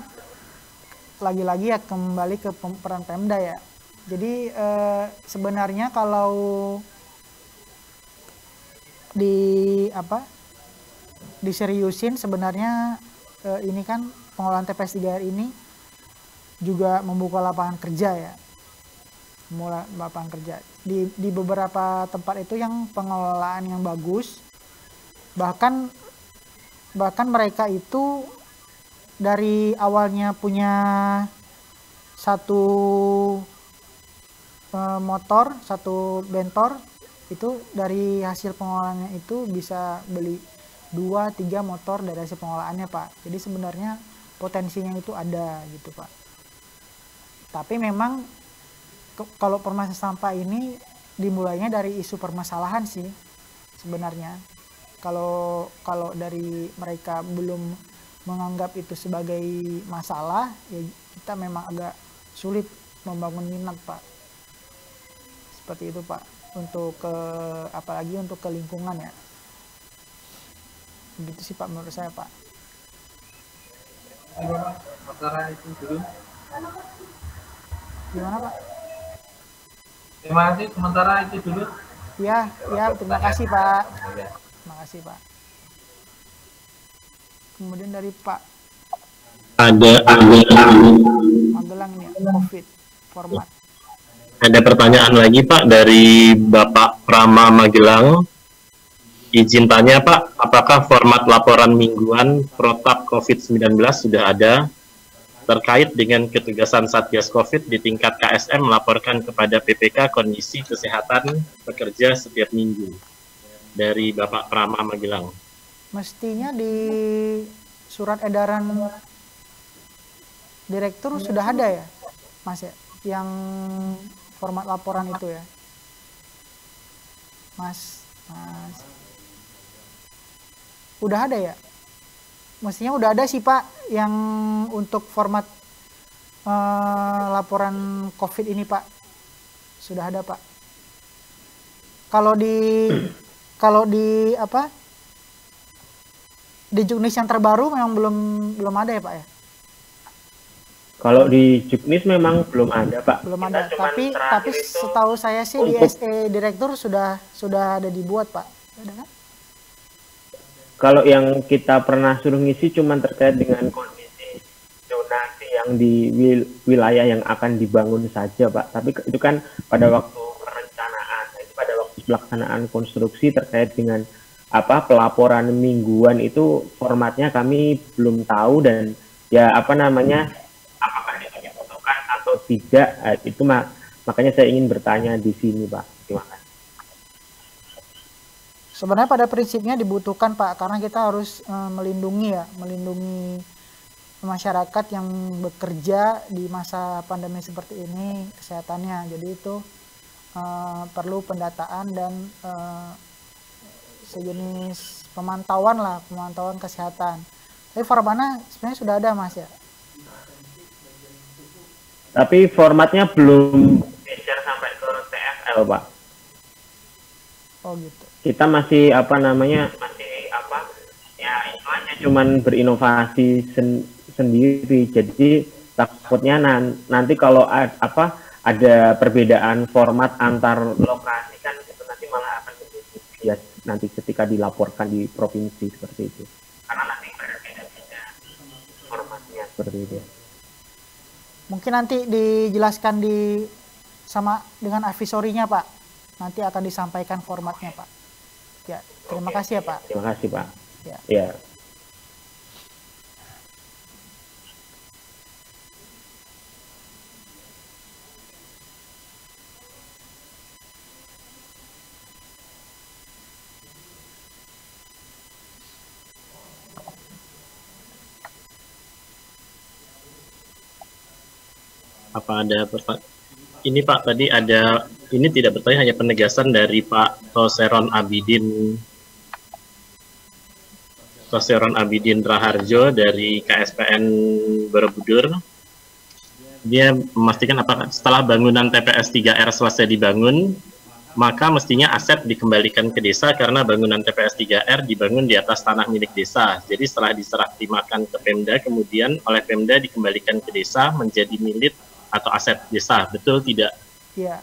lagi-lagi ya kembali ke peran Pemda ya. Jadi sebenarnya kalau diseriusin sebenarnya ini kan pengolahan TPS 3R ini juga membuka lapangan kerja ya. Mulai lapangan kerja di beberapa tempat itu yang pengelolaan yang bagus, bahkan mereka itu dari awalnya punya satu motor, satu bentor, itu dari hasil pengolahannya itu bisa beli 2-3 motor dari hasil pengolahannya Pak. Jadi sebenarnya potensinya itu ada gitu Pak. Tapi memang kalau permasalahan sampah ini dimulainya dari isu permasalahan sih sebenarnya. Kalau dari mereka belum menganggap itu sebagai masalah, ya kita memang agak sulit membangun minat Pak. Seperti itu Pak, untuk apalagi untuk ke lingkungan ya. Begitu sih Pak menurut saya Pak. Sementara itu dulu. Gimana Pak? Terima kasih, sementara itu dulu. Ya, terima kasih Pak. Terima kasih Pak. Kemudian dari Pak Magelang ini ya, COVID format. Ada pertanyaan lagi Pak dari Bapak Prama Magelang. Izin tanya Pak, apakah format laporan mingguan protap COVID-19 sudah ada terkait dengan ketugasan Satgas COVID di tingkat KSM melaporkan kepada PPK kondisi kesehatan pekerja setiap minggu? Dari Bapak Prama Magelang. Mestinya di surat edaran direktur sudah ada ya Mas ya, yang format laporan itu ya Mas udah ada ya, mestinya udah ada sih Pak yang untuk format laporan COVID ini Pak, sudah ada Pak. Kalau di di Juknis yang terbaru memang belum ada ya Pak ya? Kalau di Juknis memang belum ada Pak. Belum ada. Tapi setahu saya sih di SE Direktur sudah ada dibuat Pak. Ada kan? Kalau yang kita pernah suruh ngisi cuma terkait dengan kondisi zonasi yang di wilayah yang akan dibangun saja Pak. Tapi itu kan pada waktu perencanaan, itu pada waktu pelaksanaan konstruksi terkait dengan pelaporan mingguan itu formatnya kami belum tahu, dan ya apakah itu dibutuhkan atau tidak, itu makanya saya ingin bertanya di sini Pak. Terima kasih. Sebenarnya pada prinsipnya dibutuhkan Pak, karena kita harus melindungi masyarakat yang bekerja di masa pandemi seperti ini kesehatannya. Jadi itu perlu pendataan dan sejenis pemantauan kesehatan. Tapi formatnya sebenarnya sudah ada Mas ya. Tapi formatnya belum di-share sampai ke TFL Pak. Oh gitu. Kita masih ya itu aja cuman berinovasi sendiri. Jadi takutnya nanti kalau ada perbedaan format antar lokasi kan itu nanti malah akan menjadi nanti ketika dilaporkan di provinsi seperti itu. Karena nanti beda-beda formatnya Seperti itu. Mungkin nanti dijelaskan sama dengan advisorinya Pak. Nanti akan disampaikan formatnya Pak. Ya, terima kasih ya Pak. Terima kasih Pak. Ya. Ya. Apa ada ini Pak, tadi ada, ini tidak bertanya, hanya penegasan dari Pak Toseron Abidin Raharjo dari KSPN Borobudur. Dia memastikan apakah setelah bangunan TPS 3R selesai dibangun, maka mestinya aset dikembalikan ke desa karena bangunan TPS 3R dibangun di atas tanah milik desa. Jadi setelah diserah terimakan ke Pemda, kemudian oleh Pemda dikembalikan ke desa menjadi milik atau aset desa, betul tidak? Iya.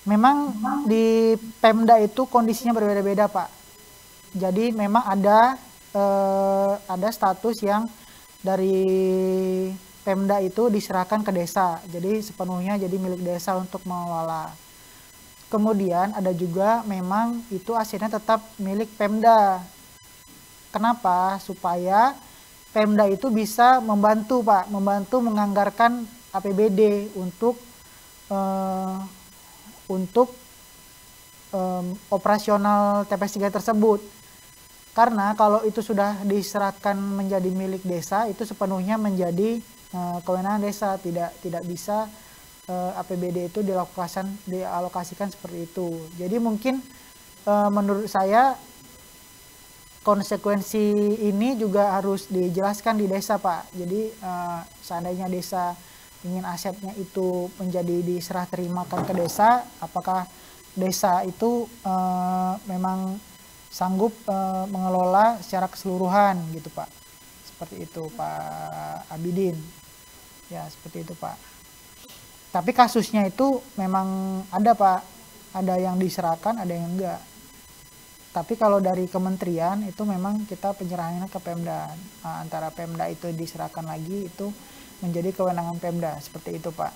Memang di Pemda itu kondisinya berbeda-beda Pak. Jadi memang ada status yang dari Pemda itu diserahkan ke desa. Jadi sepenuhnya jadi milik desa untuk mengelola. Kemudian ada juga memang itu asetnya tetap milik Pemda. Kenapa? Supaya Pemda itu bisa membantu Pak, membantu menganggarkan APBD untuk operasional TPS 3 tersebut. Karena kalau itu sudah diserahkan menjadi milik desa, itu sepenuhnya menjadi kewenangan desa, tidak bisa APBD itu dialokasikan seperti itu. Jadi mungkin menurut saya konsekuensi ini juga harus dijelaskan di desa Pak. Jadi seandainya desa ingin asetnya itu menjadi diserah terimakan ke desa, apakah desa itu memang sanggup mengelola secara keseluruhan gitu Pak. Seperti itu Pak Abidin. Ya seperti itu Pak. Tapi kasusnya itu memang ada Pak, ada yang diserahkan, ada yang enggak. Tapi kalau dari kementerian itu memang kita penyerahannya ke Pemda. Antara Pemda itu diserahkan lagi itu menjadi kewenangan Pemda, seperti itu Pak.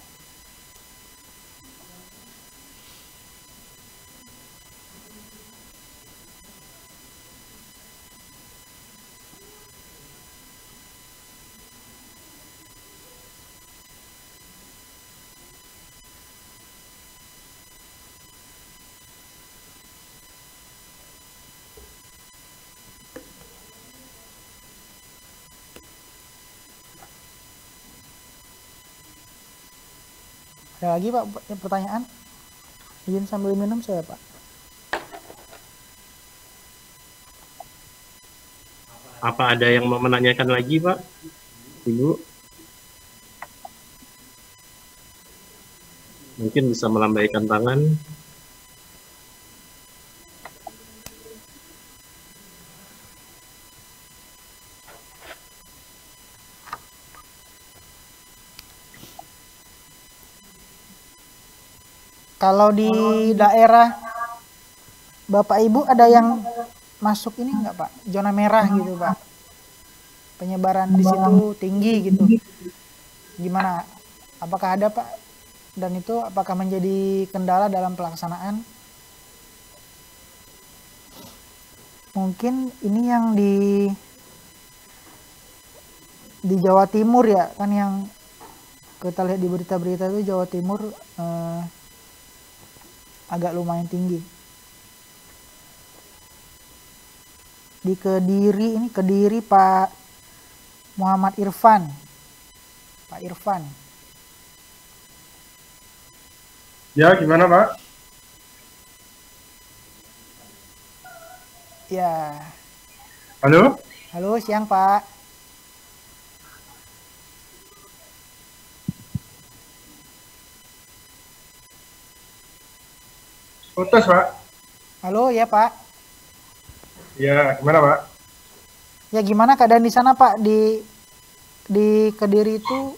Ada lagi Pak pertanyaan? Izin sambil minum saya Pak. Apa ada yang mau menanyakan lagi Pak? Ibu? Mungkin bisa melambaikan tangan. Kalau di daerah Bapak Ibu ada yang masuk ini enggak Pak? Zona merah gitu Pak. Penyebaran di situ tinggi gitu. Gimana? Apakah ada Pak? Dan itu apakah menjadi kendala dalam pelaksanaan? Mungkin ini yang di Jawa Timur ya, kan yang kita lihat di berita-berita itu Jawa Timur agak lumayan tinggi. Di Kediri Pak Muhammad Irfan. Pak Irfan. Ya, gimana Pak? Ya. Halo? Halo, siang Pak. Putus Pak. Halo, ya Pak. Ya, gimana Pak? Ya gimana keadaan di sana Pak? Di Kediri itu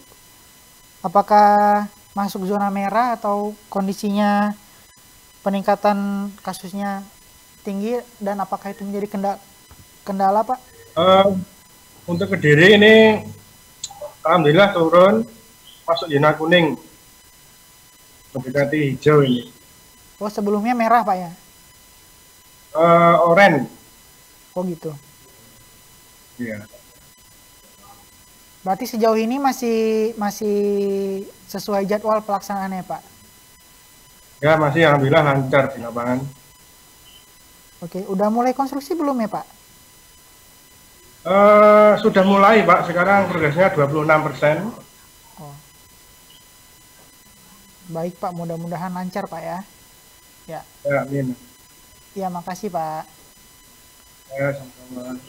apakah masuk zona merah atau kondisinya peningkatan kasusnya tinggi dan apakah itu menjadi kendala Pak? Untuk Kediri ini alhamdulillah turun masuk zona kuning mendekati hijau ini. Oh sebelumnya merah Pak ya? Oranye. Oh gitu. Iya. Berarti sejauh ini masih sesuai jadwal pelaksanaannya Pak? Ya masih alhamdulillah lancar di lapangan. Oke, udah mulai konstruksi belum ya Pak? Sudah mulai Pak, sekarang progresnya 26%. Oh. Baik Pak, mudah-mudahan lancar Pak ya. Ya. Ya, amin. Ya, makasih Pak. Ya, sama-sama.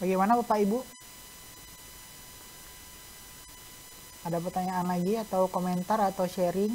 Bagaimana Bapak Ibu? Ada pertanyaan lagi atau komentar atau sharing?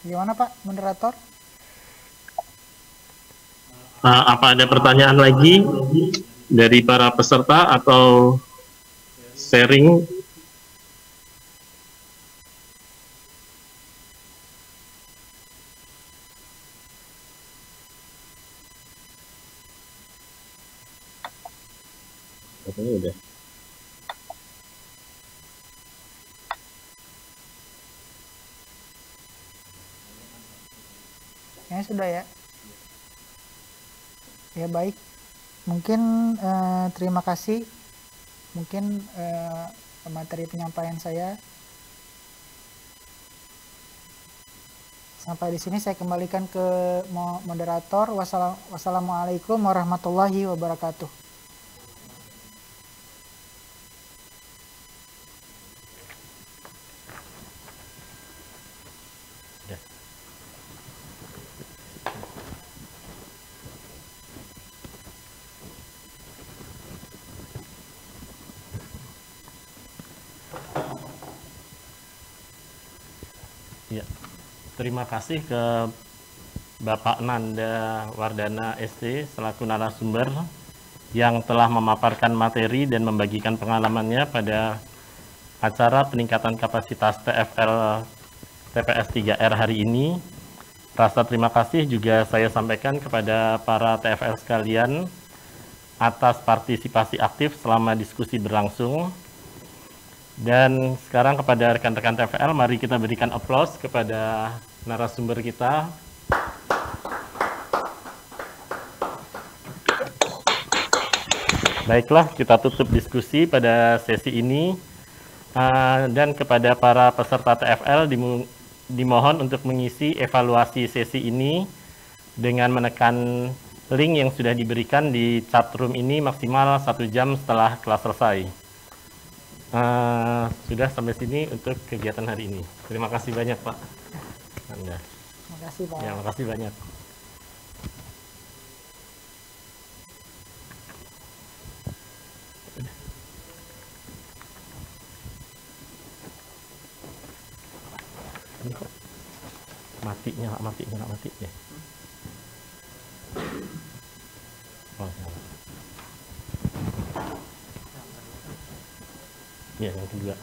Gimana Pak, moderator? Apa ada pertanyaan lagi dari para peserta atau sharing? Katanya udah. Kayaknya sudah ya. Ya baik. Mungkin terima kasih. Mungkin materi penyampaian saya. Sampai di sini saya kembalikan ke moderator. Wassalamualaikum warahmatullahi wabarakatuh. Ya, terima kasih ke Bapak Nanda Wardana ST selaku narasumber yang telah memaparkan materi dan membagikan pengalamannya pada acara peningkatan kapasitas TFL TPS 3R hari ini. Rasa terima kasih juga saya sampaikan kepada para TFL sekalian atas partisipasi aktif selama diskusi berlangsung. Dan sekarang kepada rekan-rekan TFL, mari kita berikan aplaus kepada narasumber kita. Baiklah, kita tutup diskusi pada sesi ini. Dan kepada para peserta TFL dimohon untuk mengisi evaluasi sesi ini dengan menekan link yang sudah diberikan di chat room ini maksimal 1 jam setelah kelas selesai. Sudah sampai sini untuk kegiatan hari ini. Terima kasih banyak Pak Anda. Terima kasih Pak. Ya, makasih banyak. Ini kok mati nyala ya. Oh, nyala. Ya, yang kedua.